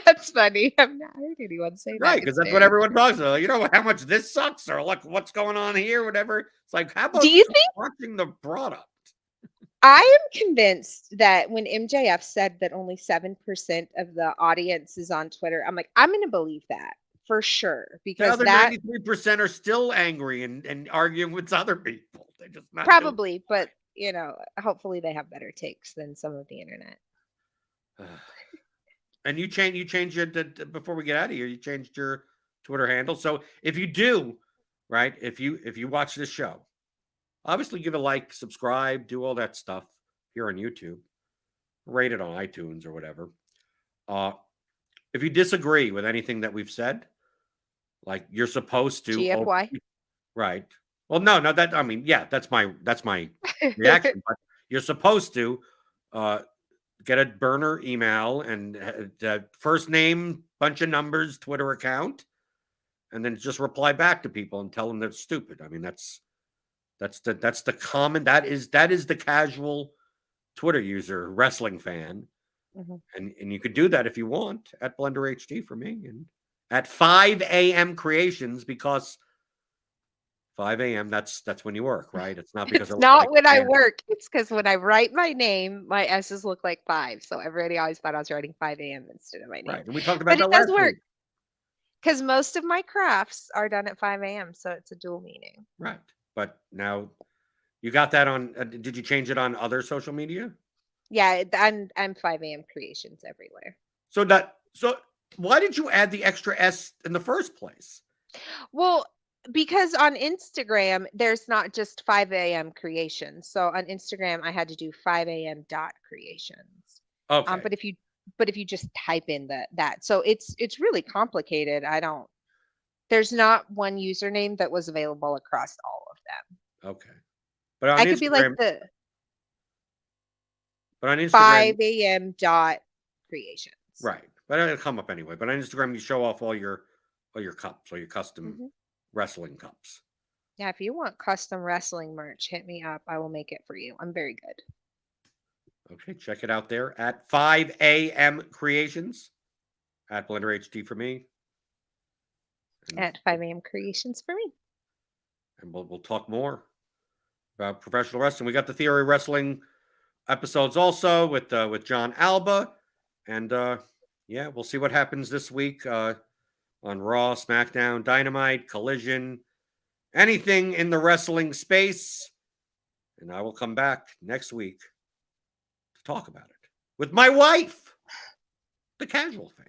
That's funny. I've not heard anyone say that. Right, because that's what everyone talks about. You know how much this sucks, or look what's going on here, whatever. It's like, how about Do you think watching the product? I am convinced that when MJF said that only 7% of the audience is on Twitter, I'm like, I'm going to believe that for sure The because other that 93% are still angry and arguing with other people. They're just not doing probably, but hopefully they have better takes than some of the internet. And you changed it before we get out of here. You changed your Twitter handle. So if you do, right, if you watch this show, obviously give a like, subscribe, do all that stuff here on YouTube, rate it on iTunes or whatever. If you disagree with anything that we've said, like you're supposed to GFY. right. Well, no, that I mean, yeah, that's my reaction. But you're supposed to get a burner email and first name, bunch of numbers, Twitter account, and then just reply back to people and tell them they're stupid. I mean, that's the common that is the casual Twitter user, wrestling fan, and you could do that if you want at Blender HD for me and at 5 a.m. Creations because 5 a.m. That's when you work, right? It's not because It's not like when I work. It's because when I write my name, my S's look like 5. So everybody always thought I was writing 5 a.m. instead of my name. right. And we talked about But that it does last work week. because most of my crafts are done at 5 a.m. So it's a dual meaning. Right. But now you got that on. Did you change it on other social media? Yeah, I'm 5 a.m. Creations everywhere. So why did you add the extra S in the first place? Well, because on Instagram, there's not just 5 a.m. creations. So on Instagram, I had to do 5 a.m. dot creations. Okay. But if you just type in that, so it's really complicated. There's not one username that was available across all of them. Okay. But on I Instagram, could be like but on Instagram, 5 a.m. dot creations. right. but it'll come up anyway. But on Instagram, you show off all your cups, or your custom wrestling cups. Yeah, if you want custom wrestling merch, hit me up. I will make it for you. I'm very good. Okay, check it out there at 5 a.m. Creations, at Blender HD for me. At 5 a.m. Creations for me. And we'll talk more about professional wrestling. We got the Theory Wrestling episodes also with John Alba. And yeah, we'll see what happens this week on Raw, SmackDown, Dynamite, Collision, anything in the wrestling space. And I will come back next week to talk about it with my wife, the casual fan.